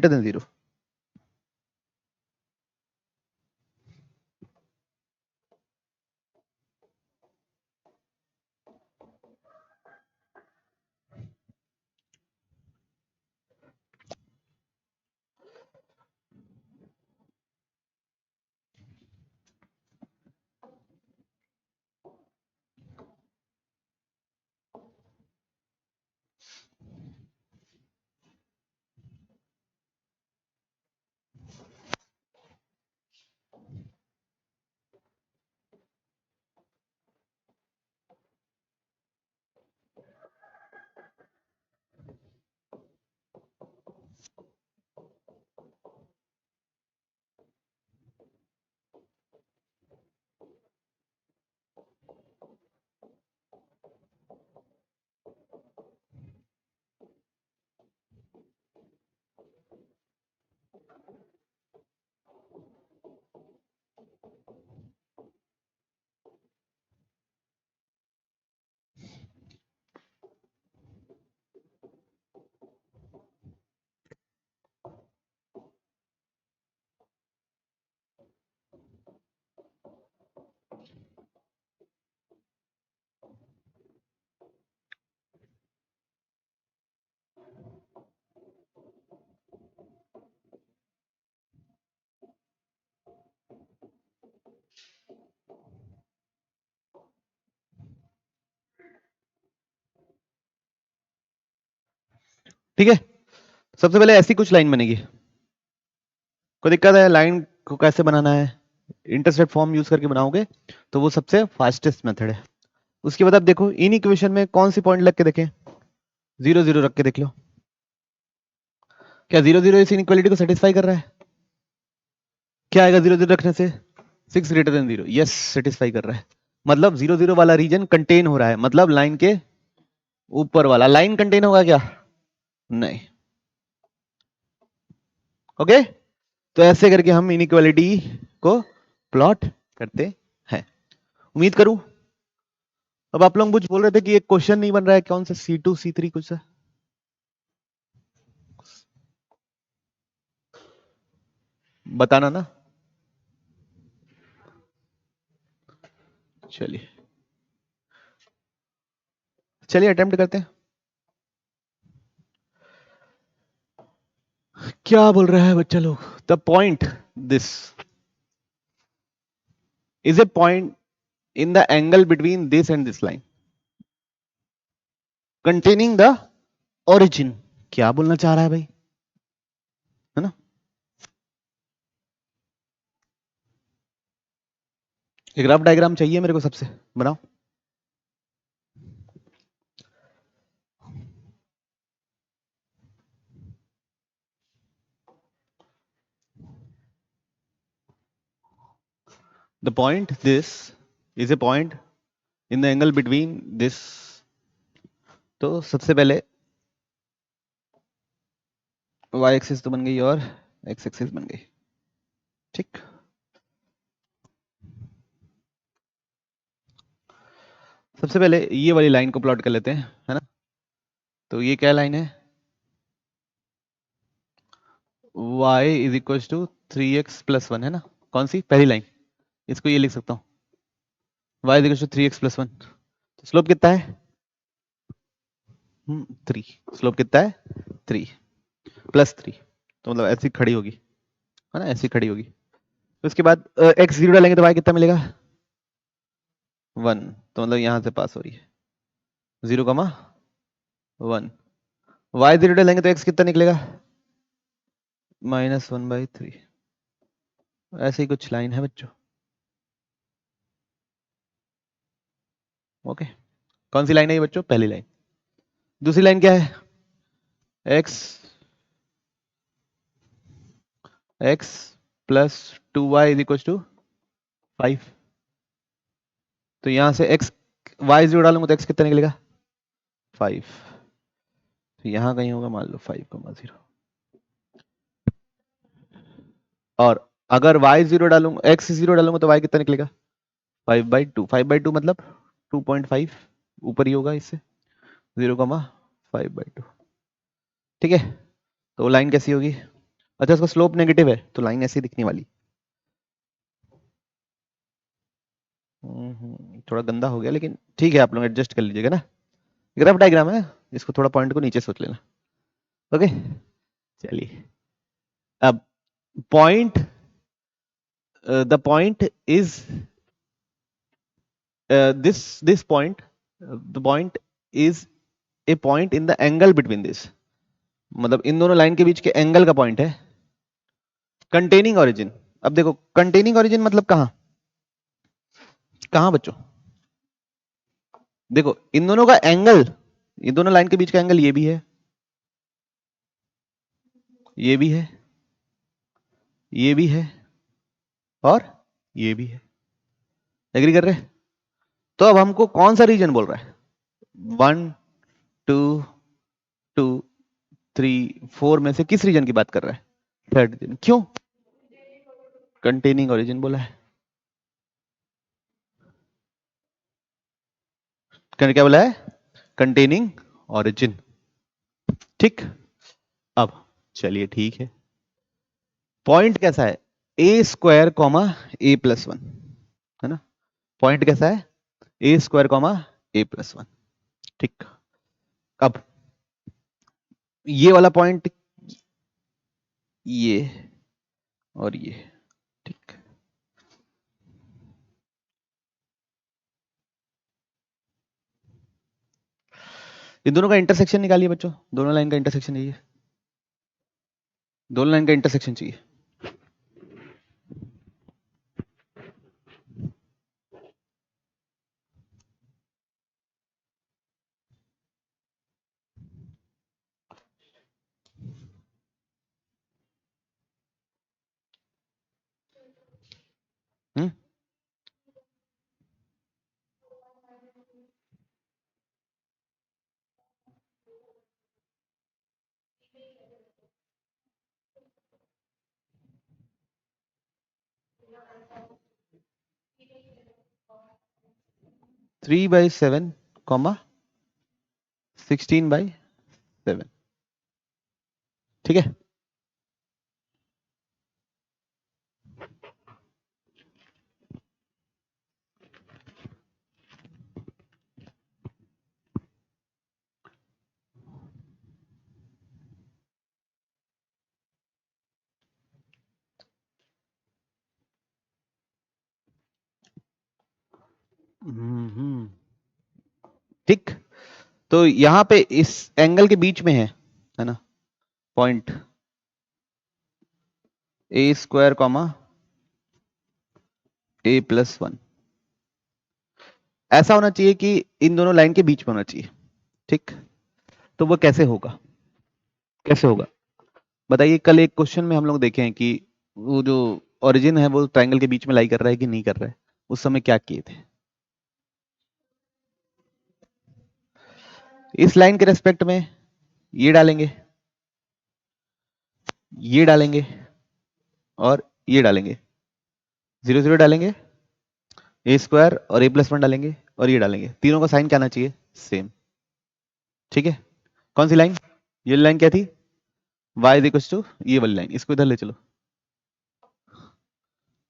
than 0। ठीक है, सबसे पहले ऐसी कुछ लाइन बनेगी। कोई दिक्कत है? लाइन को कैसे बनाना है, इंटरसेप्ट फॉर्म यूज करके बनाओगे तो वो सबसे फास्टेस्ट मेथड है। उसके बाद आप देखो इन इक्वेशन में कौन सी पॉइंट लग के देखें, 0 0 रख के देख लो, क्या 0 0 इस इनइक्वालिटी को सेटिस्फाई कर रहा है? क्या आएगा 0 0 रखने से? 6 ग्रेटर देन 0, यस सेटिस्फाई कर रहा है। मतलब 0 0 वाला रीजन कंटेन हो रहा है, मतलब लाइन के ऊपर वाला। लाइन कंटेन होगा क्या? नहीं। ओके, तो ऐसे करके हम इनइक्वालिटी को प्लॉट करते हैं। उम्मीद करूं अब आप लोग कुछ बोल रहे थे कि एक क्वेश्चन नहीं बन रहा है, कौन सा C2 C3 कुछ सा, बताना ना। चलिए चलिए अटेम्प्ट करते हैं। क्या बोल रहा है बच्चा लोग? The point this is a point in the angle between this and this line containing the origin. क्या बोलना चाह रहा है भाई, है ना? एक रफ डायग्राम चाहिए मेरे को, सबसे बनाओ। The point this is a point in the angle between this. तो सबसे पहले y एक्सिस तो बन गई और x एक्सिस बन गई, ठीक। सबसे पहले ये वाली लाइन को प्लॉट कर लेते हैं, है ना? तो ये क्या लाइन है? y is equal to 3x+1, है ना? कौन सी पहली लाइन? इसको ये लिख सकता हूँ, y is equal to 3x+1। तो स्लोप कितना है? 3। स्लोप कितना है? 3 +3। तो मतलब ऐसी खड़ी होगी, है ना? ऐसी खड़ी होगी। तो उसके बाद x 0 डालेंगे तो y कितना मिलेगा? 1। तो मतलब यहां से पास हो रही है 0,1। y 0 डालेंगे तो x कितना निकलेगा? -1/3। ऐसी कुछ लाइन है बच्चों, ओके। कौन सी लाइन है ये बच्चों? पहली लाइन। दूसरी लाइन क्या है? x plus 2y is equal to 5। तो यहां से x y 0 डालूंगा तो x कितना निकलेगा? 5। तो यहां कहीं होगा, मान लो 5,0। और अगर y 0 डालूंगा, x 0 डालूंगा तो y कितना निकलेगा? 5/2। 5/2 मतलब 2.5 ऊपर ही होगा इससे, 0,5/2। ठीक है। तो लाइन कैसी होगी? अच्छा, उसका स्लोप नेगेटिव है तो लाइन ऐसी दिखने वाली। थोड़ा गंदा हो गया, लेकिन ठीक है, आप लोग एडजस्ट कर लीजिएगा ना। ग्राफ डायग्राम है, इसको थोड़ा पॉइंट को नीचे सोच लेना। ओके, चलिए। अब point, the point is this point, the point is a point in the angle between this, मतलब इन दोनों लाइन के बीच के एंगल का पॉइंट है। Containing origin. अब देखो, कंटेनिंग ओरिजिन मतलब कहां कहां बच्चों? देखो इन दोनों का एंगल, ये दोनों लाइन के बीच का एंगल ये भी है, ये भी है, ये भी है, और ये भी है। एग्री कर रहे हैं? तो अब हमको कौन सा रीजन बोल रहा है? 1 2 2 3 4 में से किस रीजन की बात कर रहा है? Third region. क्यों? कंटेनिंग ओरिजिन बोला है। क्या बोला है? कंटेनिंग ओरिजिन, ठीक। अब चलिए, ठीक है। पॉइंट कैसा है? a² a+1, है ना? पॉइंट कैसा है? a² a+1, ठीक। अब ये वाला पॉइंट, ये और ये, ठीक। ये दोनों का इंटरसेक्शन निकालिए बच्चों, दोनों लाइन का इंटरसेक्शन चाहिए, दोनों लाइन का इंटरसेक्शन चाहिए। हम्म 3/7, 16/7, ठीक है। ठीक, तो यहां पे इस एंगल के बीच में है ना point A square comma A plus one, ऐसा होना चाहिए कि इन दोनों लाइन के बीच में होना चाहिए। ठीक, तो वो कैसे होगा, कैसे होगा बताइए। कल एक क्वेश्चन में हम लोग देखे हैं कि वो जो ओरिजिन है वो ट्रायंगल के बीच में लाई कर रहा है कि नहीं कर रहा है, उस समय क्या किए थे। इस लाइन के रेस्पेक्ट में ये डालेंगे, ये डालेंगे और ये डालेंगे, 0 0 डालेंगे, ए स्क्वायर और ए प्लस वन डालेंगे और ये डालेंगे, तीनों का साइन क्या आना चाहिए, सेम। ठीक है, कौन सी लाइन, ये लाइन क्या थी, y इज इक्वल टू ये वाली लाइन, इसको इधर ले चलो,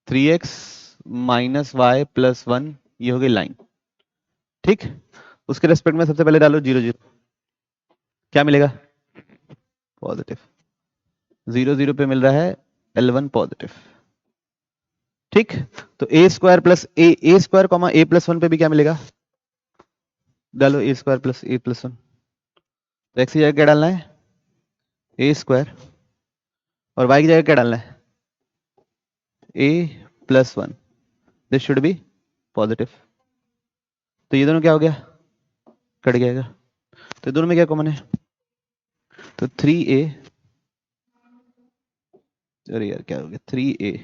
3x minus y plus one, ये हो गई लाइन। ठीक, उसके रेस्पेक्ट में सबसे पहले डालो 0 0, क्या मिलेगा, पॉजिटिव, 0 0 पे मिल रहा है L1 पॉजिटिव। ठीक, तो ए स्क्वायर प्लस ए स्क्वायर कॉमा ए प्लस वन पे भी क्या मिलेगा, डालो ए स्क्वायर प्लस ए प्लस वन, तो एक्स की जगह क्या डालना है, ए स्क्वायर, और वाई की जगह क्या डालना है, A plus one, this should be positive. तो ये दोनों क्या हो गया, कट जाएगा, तो दोनों में क्या कॉमन है, तो 3a, अरे यार क्या हो गया, 3a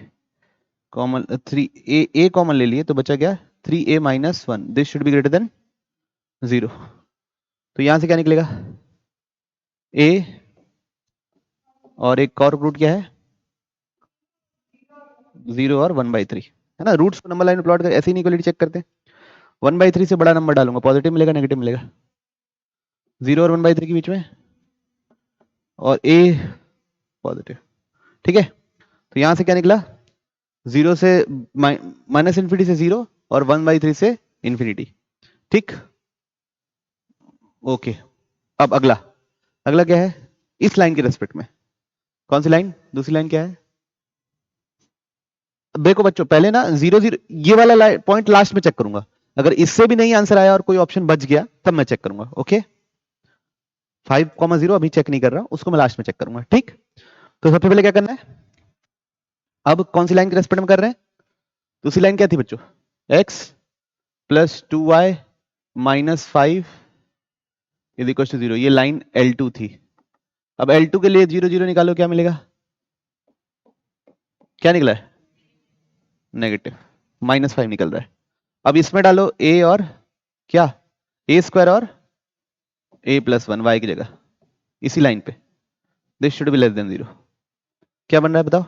कॉमन, 3a कॉमन ले लिए तो बचा क्या, 3a minus one, this should be greater than 0। तो यहां से क्या निकलेगा, a और एक और रूट क्या है, 0 और 1/3, है ना। रूट्स को नंबर लाइन में प्लॉट कर ऐसे ही इक्वलिटी चेक करते हैं, 1/3 से बड़ा नंबर डालूंगा, पॉजिटिव मिलेगा नेगेटिव मिलेगा, 0 और 1/3 के बीच में, और a पॉजिटिव। ठीक है, तो यहां से क्या निकला, 0 से माइनस इन्फिनिटी से 0 और 1/3 से इन्फिनिटी। ठीक, ओके, अब अगला, अगला क्या है, इस लाइन के रेस्पेक्ट में, कौन सी लाइन, दूसरी लाइन क्या है, देखो बच्चों पहले ना 0 0 ये वाला पॉइंट लास्ट में चेक करूंगा, अगर इससे भी नहीं आंसर आया और कोई ऑप्शन बच गया तब मैं चेक करूंगा। ओके, 5,0 अभी चेक नहीं कर रहा, उसको मैं लास्ट में चेक करूंगा। ठीक, तो सबसे पहले क्या करना है, अब कौन सी लाइन के रेस्पेक्ट में कर रहे हैं, दूसरी लाइन क्या थी बच्चों, x plus 2y minus 5 is equal to 0, ये लाइन L2 थी। अब L2 के लिए 0 0 निकालो, क्या मिलेगा, क्या निकला है, नेगेटिव, -5 निकल रहा है। अब इसमें डालो a और क्या, a स्क्वायर और a प्लस वन, वाई की जगह, इसी लाइन पे, this should be less than 0, क्या बन रहा है बताओ,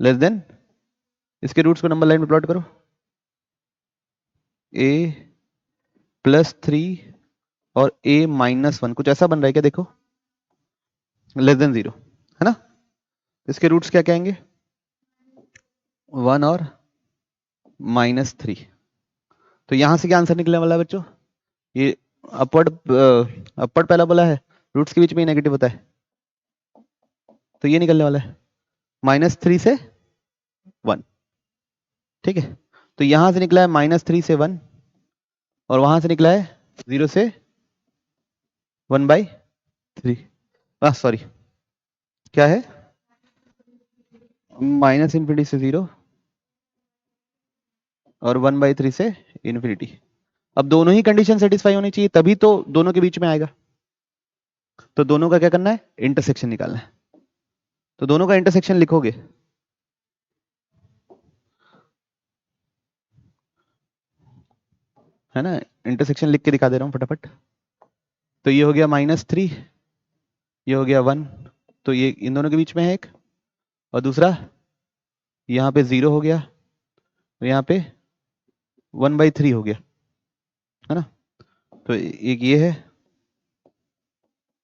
लेस देन, इसके रूट्स को नंबर लाइन में प्लॉट करो, a प्लस 3 और a माइनस वन, कुछ ऐसा बन रहा है क्या, देखो लेस देन 0, है ना। इसके रूट्स क्या कहेंगे, 1 और -3। तो यहां से क्या आंसर निकलने वाला है बच्चों, ये अपवर्ड अपवर्ड पहला बोला है, रूट्स के बीच में नेगेटिव होता है, तो ये निकलने वाला है -3 से 1। ठीक है, तो यहां से निकला है -3 से 1 और वहां से निकला है 0 से 1/3, सॉरी क्या है, माइनस इन्फिनिटी से 0 और 1/3 से इन्फिनिटी। अब दोनों ही कंडीशन सेटिस्फाई होनी चाहिए तभी तो दोनों के बीच में आएगा, तो दोनों का क्या करना है, इंटरसेक्शन निकालना है, तो दोनों का इंटरसेक्शन लिखोगे, है ना, इंटरसेक्शन लिख के दिखा दे रहा हूं फटाफट। तो ये हो गया -3, ये हो गया 1, तो ये इन दोनों के बीच में है एक, और दूसरा यहाँ पे 0 हो गया, और यहाँ पे 1/3 हो गया, है ना। तो एक ये है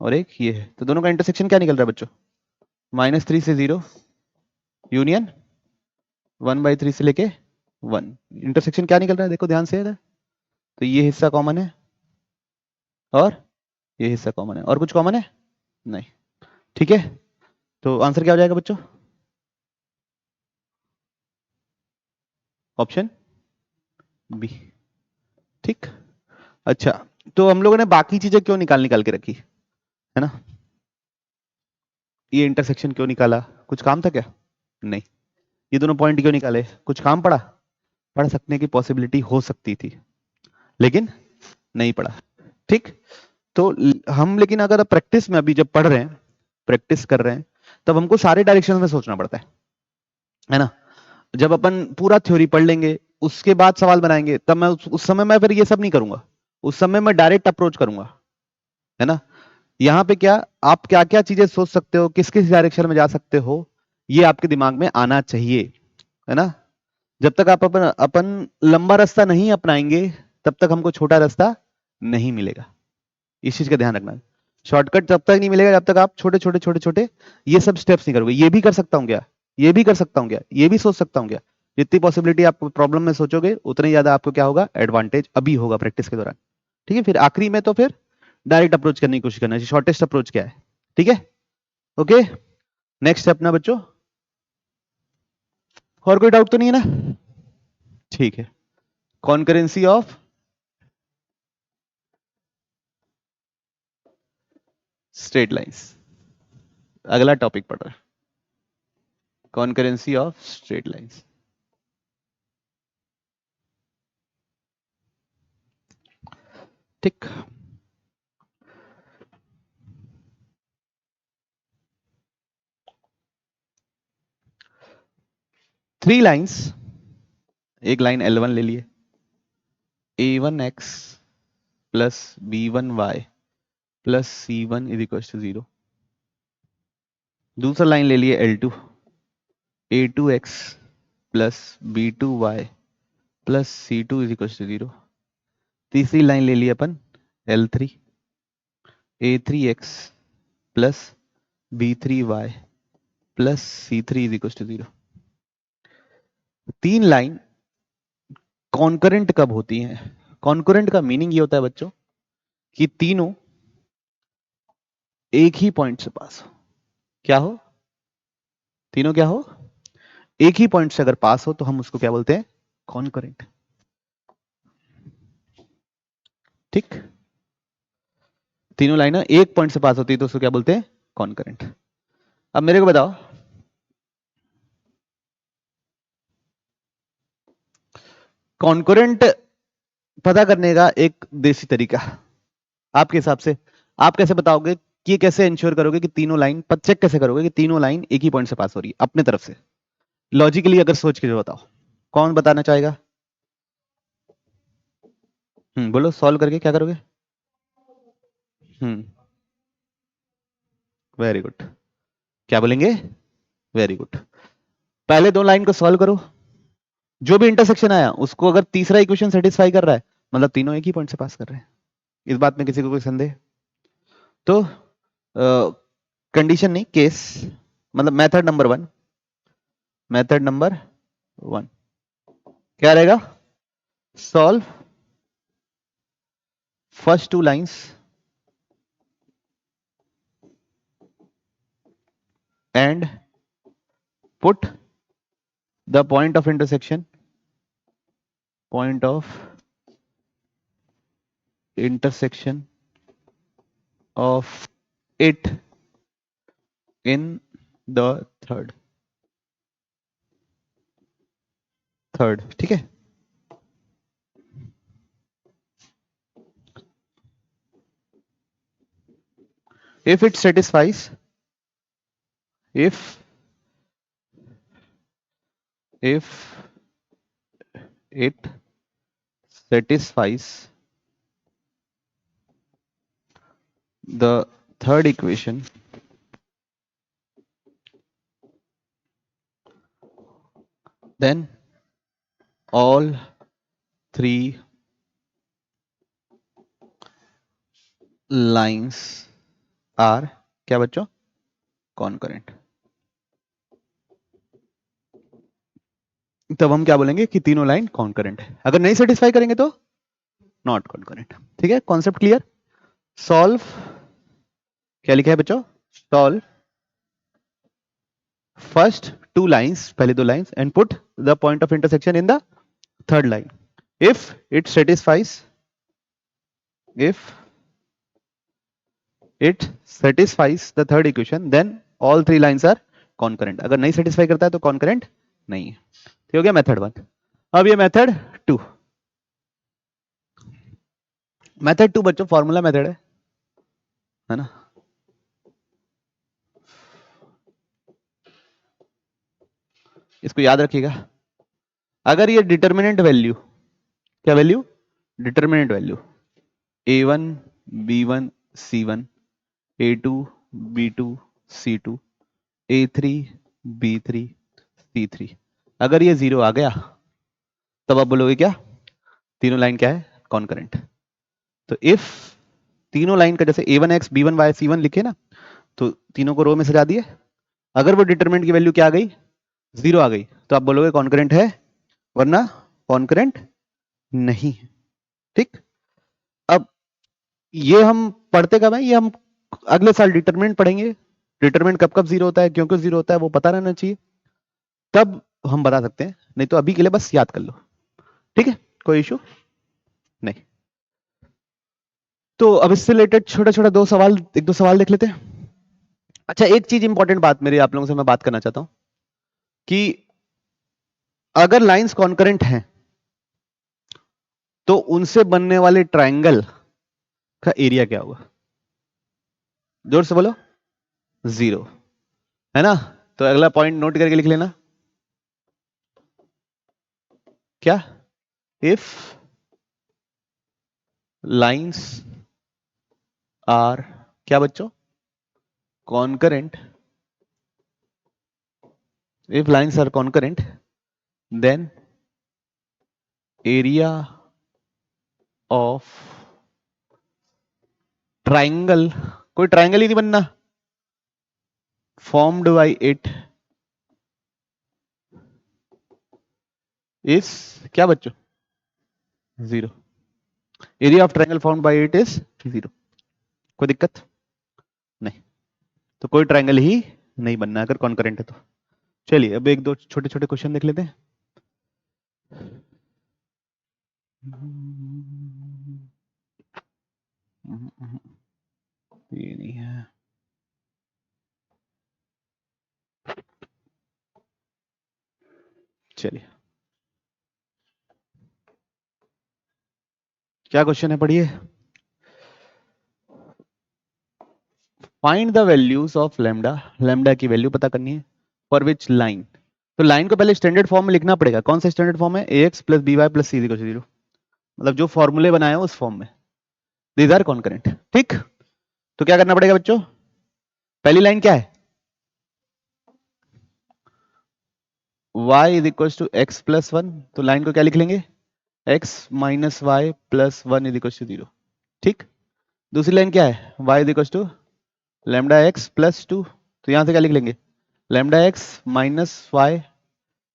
और एक ये है, तो दोनों का इंटरसेक्शन क्या निकल रहा है बच्चों, -3 से 0 यूनियन 1/3 से लेके 1, इंटरसेक्शन क्या निकल रहा है देखो ध्यान से, तो ये हिस्सा कॉमन है और ये हिस्सा कॉमन है, और कुछ कॉमन है नहीं। ठीक है, तो आंसर क्या हो जाएगा बच्चों, ऑप्शन बी। ठीक, अच्छा तो हम लोगों ने बाकी चीजें क्यों निकाल के रखी है ना, ये इंटरसेक्शन क्यों निकाला, कुछ काम था क्या? नहीं। ये दोनों पॉइंट क्यों निकाले, कुछ काम पड़ा? पढ़ सकने की पॉसिबिलिटी हो सकती थी लेकिन नहीं पड़ा। ठीक, तो हम लेकिन अगर प्रैक्टिस में अभी जब पढ़ रहे हैं, प्रैक्टिस कर रहे हैं, तब हमको सारे डायरेक्शन में सोचना पड़ता है ना। जब अपन पूरा थ्योरी पढ़ लेंगे उसके बाद सवाल बनाएंगे, तब मैं उस समय मैं फिर ये सब नहीं करूंगा, उस समय मैं डायरेक्ट अप्रोच करूंगा, है ना। यहाँ पे क्या आप क्या क्या चीजें सोच सकते हो, किस किस डायरेक्शन में जा सकते हो, ये आपके दिमाग में आना चाहिए, है ना। जब तक आप अपन लंबा रास्ता नहीं अपनाएंगे तब तक हमको छोटा रास्ता नहीं मिलेगा, इस चीज का ध्यान रखना। शॉर्टकट तब तक नहीं मिलेगा जब तक आप छोटे छोटे छोटे छोटे ये सब स्टेप्स नहीं करोगे। ये भी कर सकता हूँ क्या, ये भी कर सकता हूँ क्या, ये भी सोच सकता हूँ क्या, जितनी पॉसिबिलिटी आप प्रॉब्लम में सोचोगे उतनी ज्यादा आपको क्या होगा, एडवांटेज अभी होगा प्रैक्टिस के दौरान। ठीक है, फिर आखिरी में तो फिर डायरेक्ट अप्रोच करने की कोशिश करना चाहिए, शॉर्टेस्ट अप्रोच क्या है। ठीक है, ओके, नेक्स्ट अपना बच्चों, और कोई डाउट तो नहीं है ना? ठीक है, कॉन्करेंसी ऑफ स्ट्रेट लाइंस, अगला टॉपिक पढ़ रहा है, कॉन्करेंसी ऑफ स्ट्रेट लाइंस। ठीक, थ्री लाइंस, एक लाइन L1 ले लिए, A1x plus B1y plus C1 is equal to 0। दूसरा लाइन ले लिए L2, A2x plus B2y plus C2 is equal to 0। तीसरी लाइन ले ली अपन L3, A3x plus B3y plus C3 is equal to 0। तीन लाइन कॉन्करेंट कब होती हैं? कॉन्करेंट का मीनिंग ये होता है बच्चों कि तीनों एक ही पॉइंट से पास हो। क्या हो? तीनों क्या हो? एक ही पॉइंट से अगर पास हो तो हम उसको क्या बोलते हैं? कॉन्करेंट। ठीक, तीनों लाइनें एक पॉइंट से पास होती है तो उसको क्या बोलते हैं? कॉन्करेंट। अब मेरे को बताओ, कॉन्करेंट पता करने का एक देसी तरीका आपके हिसाब से आप कैसे बताओगे कि कैसे इंश्योर करोगे कि तीनों लाइन, चेक कैसे करोगे कि तीनों लाइन एक ही पॉइंट से पास हो रही है अपने तरफ से, लॉजिकली अगर सोच के जो बताओ, कौन बताना चाहेगा? बोलो, सॉल्व करके क्या करोगे? वेरी गुड, क्या बोलेंगे? वेरी गुड, पहले दो लाइन को सॉल्व करो, जो भी इंटरसेक्शन आया उसको अगर तीसरा इक्वेशन सेटिस्फाई कर रहा है मतलब तीनों एक ही पॉइंट से पास कर रहे हैं। इस बात में किसी को कोई संदेह? तो कंडीशन नहीं, केस, मतलब मेथड नंबर 1, मेथड नंबर 1 क्या रहेगा? Solve first two lines and put the point of intersection of it in the third। ठीक है, if it satisfies if it satisfies the third equation, then all three lines are क्या बच्चों? Concurrent. तब हम क्या बोलेंगे कि तीनों लाइन कॉन्करेंट है। अगर नहीं सेटिस्फाई करेंगे तो नॉट कॉन्करेंट। ठीक है, कॉन्सेप्ट क्लियर? सॉल्व क्या लिखा है बच्चों? सॉल्व फर्स्ट टू लाइंस, पहले दो lines, and put the point of intersection in the third line. If it satisfies the third equation, then all three lines are concurrent. अगर नहीं satisfy करता है तो concurrent नहीं है. तो हो गया मेथड 1. अब ये मेथड 2. मेथड 2 बच्चों फॉर्मूला मेथड है ना. इसको याद रखिएगा. अगर ये डिटर्मिनेंट वैल्यू, क्या value? Determinant value a1 b1 c1 a2 b2 c2 a3 b3 c3, अगर ये 0 आ गया तब आप बोलोगे क्या? तीनों लाइन क्या है? कॉन्करेंट. तो इफ तीनों लाइन का जैसे a1x b1y c1 लिखे ना, तो तीनों को रो में सजा दिए. अगर वो डिटरमिनेंट की वैल्यू क्या आ गई? 0 आ गई, तो आप बोलोगे कॉन्करेंट है, वरना कॉन्करेंट नहीं. ठीक. अब ये हम पढ़ते कब है? ये हम अगले साल डिटरमिनेंट पढ़ेंगे. डिटरमिनेंट कब कब 0 होता है, क्यों क्यों 0 होता है, वो पता रहना चाहिए, तब हम बता सकते हैं. नहीं तो अभी के लिए बस याद कर लो. ठीक है, कोई इशू नहीं. तो अब इससे रिलेटेड छोटा छोटा एक दो सवाल देख लेते हैं. अच्छा, एक चीज इंपॉर्टेंट बात मेरी आप लोगों से मैं बात करना चाहता हूं कि अगर लाइंस कॉन्करेंट हैं तो उनसे बनने वाले ट्रायंगल का एरिया क्या होगा? जोर से बोलो. 0 है ना. तो अगला पॉइंट नोट करके लिख लेना. क्या? इफ लाइंस आर क्या बच्चों? Concurrent. If lines are concurrent then area of triangle, कोई ट्राइंगल ही नहीं बनना, फॉर्म्ड बाय इट इज क्या बच्चों? 0. Area of triangle formed by it is 0. कोई दिक्कत नहीं. तो कोई ट्राइंगल ही नहीं बनना अगर कॉन्करेंट है तो. चलिए अब एक दो छोटे छोटे क्वेश्चन देख लेते हैं. ये नहीं है. चलिए, क्या क्वेश्चन है पढ़िए. Find the values of lambda. Lambda की वैल्यू पता करनी है. For which line. तो लाइन को पहले स्टैंडर्ड फॉर्म में लिखना पड़ेगा. कौन सा स्टैंडर्ड फॉर्म है? ax प्लस B y plus C equal to 0. मतलब जो फॉर्मूले बनाए उस फॉर्म में. These are concurrent. ठीक. तो क्या करना पड़ेगा बच्चों? पहली लाइन क्या है? y is equal to x plus 1. तो लाइन को क्या लिख लेंगे? x minus y plus 1 is equal to 0. ठीक. दूसरी लाइन क्या है? y is equal to lambda x plus 2. तो यहां से क्या लिख लेंगे? Lambda x minus y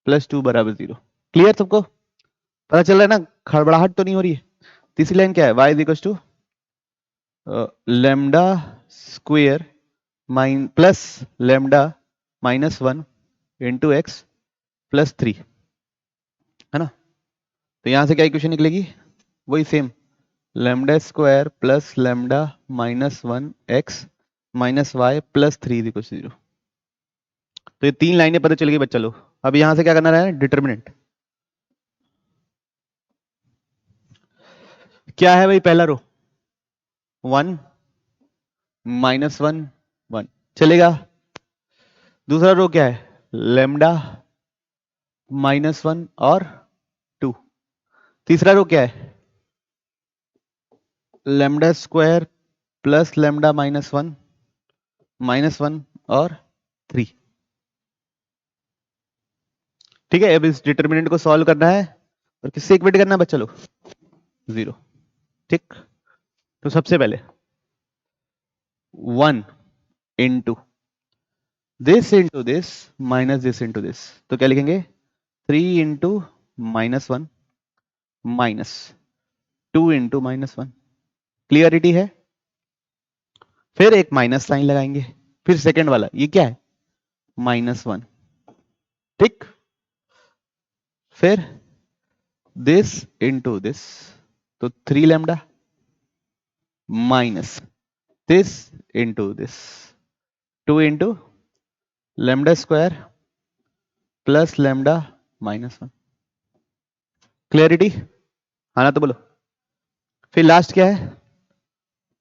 plus 2 बराबर 0. क्लियर सबको? पता चल रहा है ना? खड़बड़ाहट तो नहीं हो रही है? तीसरी लाइन क्या है? y is equal to lambda square plus lambda minus 1 into x plus 3, है ना. तो यहां से क्या इक्वेशन निकलेगी? वही same, lambda square plus lambda minus 1 x minus y plus 3 is equal to 0. तो ये तीन लाइनें पता चल गई बच्चा लोग. अब यहां से क्या करना है? डिटर्मिनेंट क्या है भाई? पहला रो 1 माइनस 1 1 चलेगा. दूसरा रो क्या है? लैम्डा माइनस 1 और 2. तीसरा रो क्या है? Lambda square plus lambda minus 1 और 3. ठीक है. अब इस डिटर्मिनेंट को सॉल्व करना है और किससे इक्वेट करना है बच्चा लोग? 0. ठीक. तो सबसे पहले 1 into this minus this into this. तो क्या लिखेंगे? 3 into minus 1 minus 2 into minus 1. Clarity है? फिर एक माइनस साइन लगाएंगे. फिर सेकंड वाला ये क्या है? माइनस 1. ठीक. फिर दिस इंटू दिस, तो 3 lambda minus this into this, 2 into lambda square plus lambda minus 1। Clarity? हाँ ना तो बोलो। फिर लास्ट क्या है,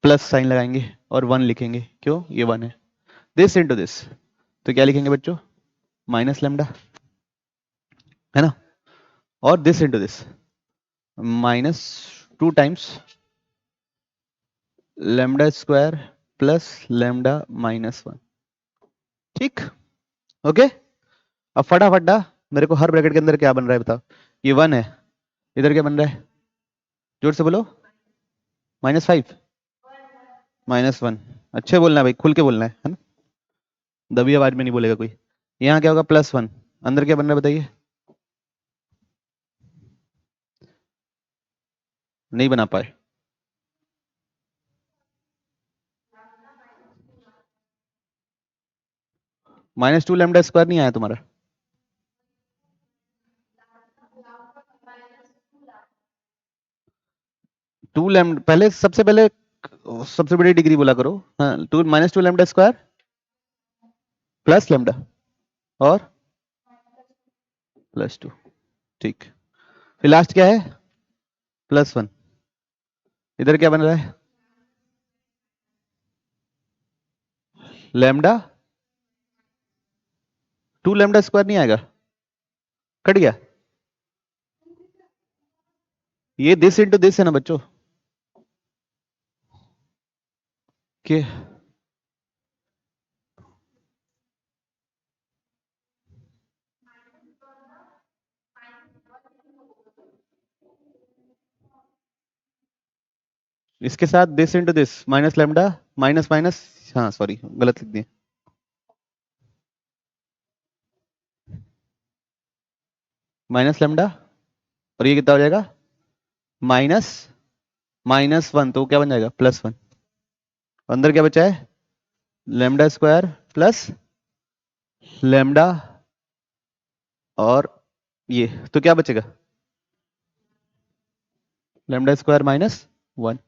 प्लस साइन लगाएंगे और 1 लिखेंगे, क्यों, ये 1 है। दिस इंटू दिस, तो क्या लिखेंगे बच्चों, माइनस लैम्डा, है ना। और this into this minus 2 times lambda square plus lambda minus 1। ठीक, ओके। अब फटाफट ना मेरे को हर ब्रैकेट के अंदर क्या बन रहा है बताओ। ये 1 है, इधर क्या बन रहा है, जोर से बोलो। -5 -1, अच्छे बोलना है भाई, खुल के बोलना है ना, दबी आवाज में नहीं बोलेगा कोई। यहाँ क्या होगा, +1, अंदर क्या बन रहा है बताइए, नहीं बना पाए। -2 लैम्डा स्क्वायर नहीं आया तुम्हारा, टू लैम्डा पहले, सबसे बड़ी डिग्री बोला करो। हाँ, -2 लैम्डा स्क्वायर प्लस लैम्डा और +2। ठीक, फिर लास्ट क्या है, +1, इधर क्या बन रहा है, लैम्डा 2 लैम्डा स्क्वायर नहीं आएगा, कट गया। ये दिस इंटू दिस है ना बच्चों, के इसके साथ this into this minus lambda minus minus, हाँ सॉरी गलत लिख दिए, माइनस लैम्डा, और ये कितना हो जाएगा, माइनस -1, तो क्या बन जाएगा, +1। अंदर क्या बचा है, लैम्डा स्क्वायर प्लस लैम्डा और ये, तो क्या बचेगा, लैम्डा स्क्वायर -1।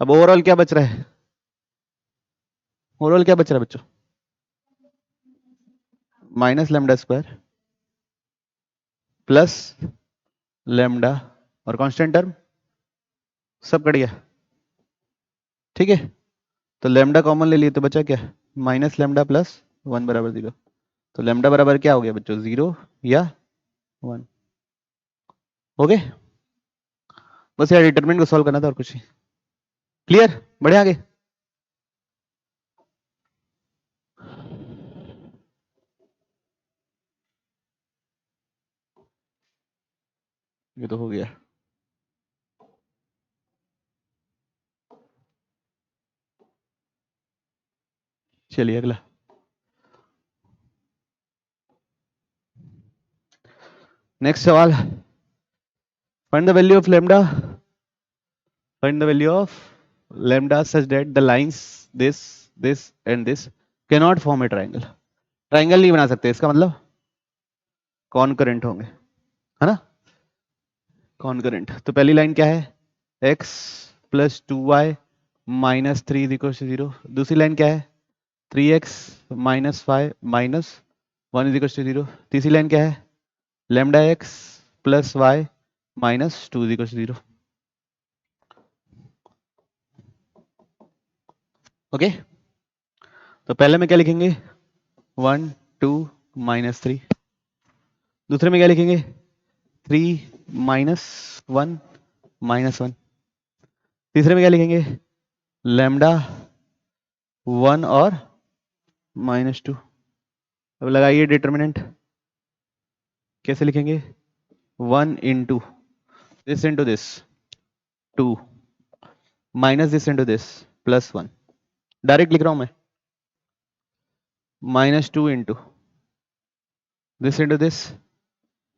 अब ओवरऑल क्या बच रहा है, ओवरऑल क्या बच रहा है बच्चों, minus lambda square plus lambda और कांस्टेंट टर्म सब कट गया। ठीक है, तो लैम्डा कॉमन ले लिए तो बचा क्या, माइनस लैम्डा प्लस 1 बराबर 0। तो लैम्डा बराबर क्या हो गया बच्चों, 0 या 1। ओके, बस यार डिटरमिनेंट को सॉल्व करना था और कुछ नहीं। क्लियर, बढ़े आगे। ये तो हो गया। चलिए अगला, नेक्स्ट सवाल, find the value of lambda, find the value of lambda such that the lines this and this can not form A triangle. Triangle नहीं बना सकते, इसका मतलब कॉन्करेंट होंगे, है ना, कॉन्करेंट। तो पहली लाइन क्या है, x + 2y - 3 = 0। दूसरी लाइन क्या है, 3x - 5 - 1 = 0। तीसरी लाइन क्या है, λx + y - 2 = 0। ओके, तो पहले में क्या लिखेंगे, 1 2 -3। दूसरे में क्या लिखेंगे, 3 - 1 -1। तीसरे में क्या लिखेंगे, लैम्डा 1 और -2। अब लगाइए डिटर्मिनेंट, कैसे लिखेंगे, 1 into this into this 2 minus this into this +1। Direct लिख रहा हूं मैं, -2 into this into this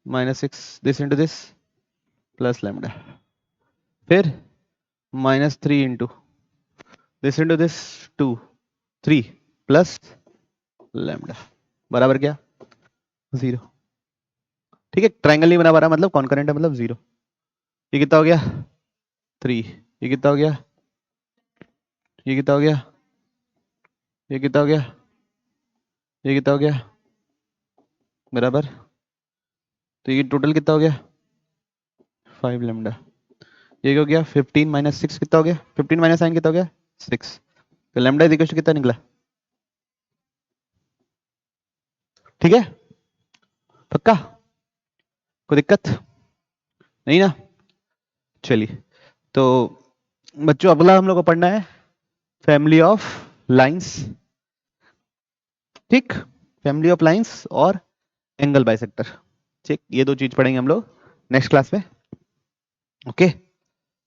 -6 this into this plus lambda. फिर -3 into this into this 2 3 plus lambda बराबर क्या, 0। ठीक है, ट्राइंगल नहीं बना पा रहा मतलब कॉन्करेंट है, मतलब 0। ये कितना हो गया 3, ये कितना हो गया, ये कितना हो गया, ये कितना हो गया, ये कितना हो गया बराबर, तो ये टोटल कितना हो गया 5 लैम्डा। ये हो गया 15 माइनस 6 कितना हो गया, 15 माइनस 9 कितना हो गया 6। तो लैम्डा इक्वल टू कितना निकला, ठीक है पक्का, कोई दिक्कत नहीं ना। चलिए तो बच्चों अगला हम लोग को पढ़ना है फैमिली ऑफ लाइंस, ठीक, फैमिली ऑफ लाइंस और एंगल बाइसेक्टर, ठीक, ये दो चीज पढ़ेंगे हम लोग नेक्स्ट क्लास में। ओके,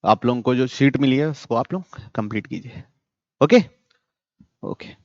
आप लोगों को जो शीट मिली है उसको आप लोग कंप्लीट कीजिए। Okay okay.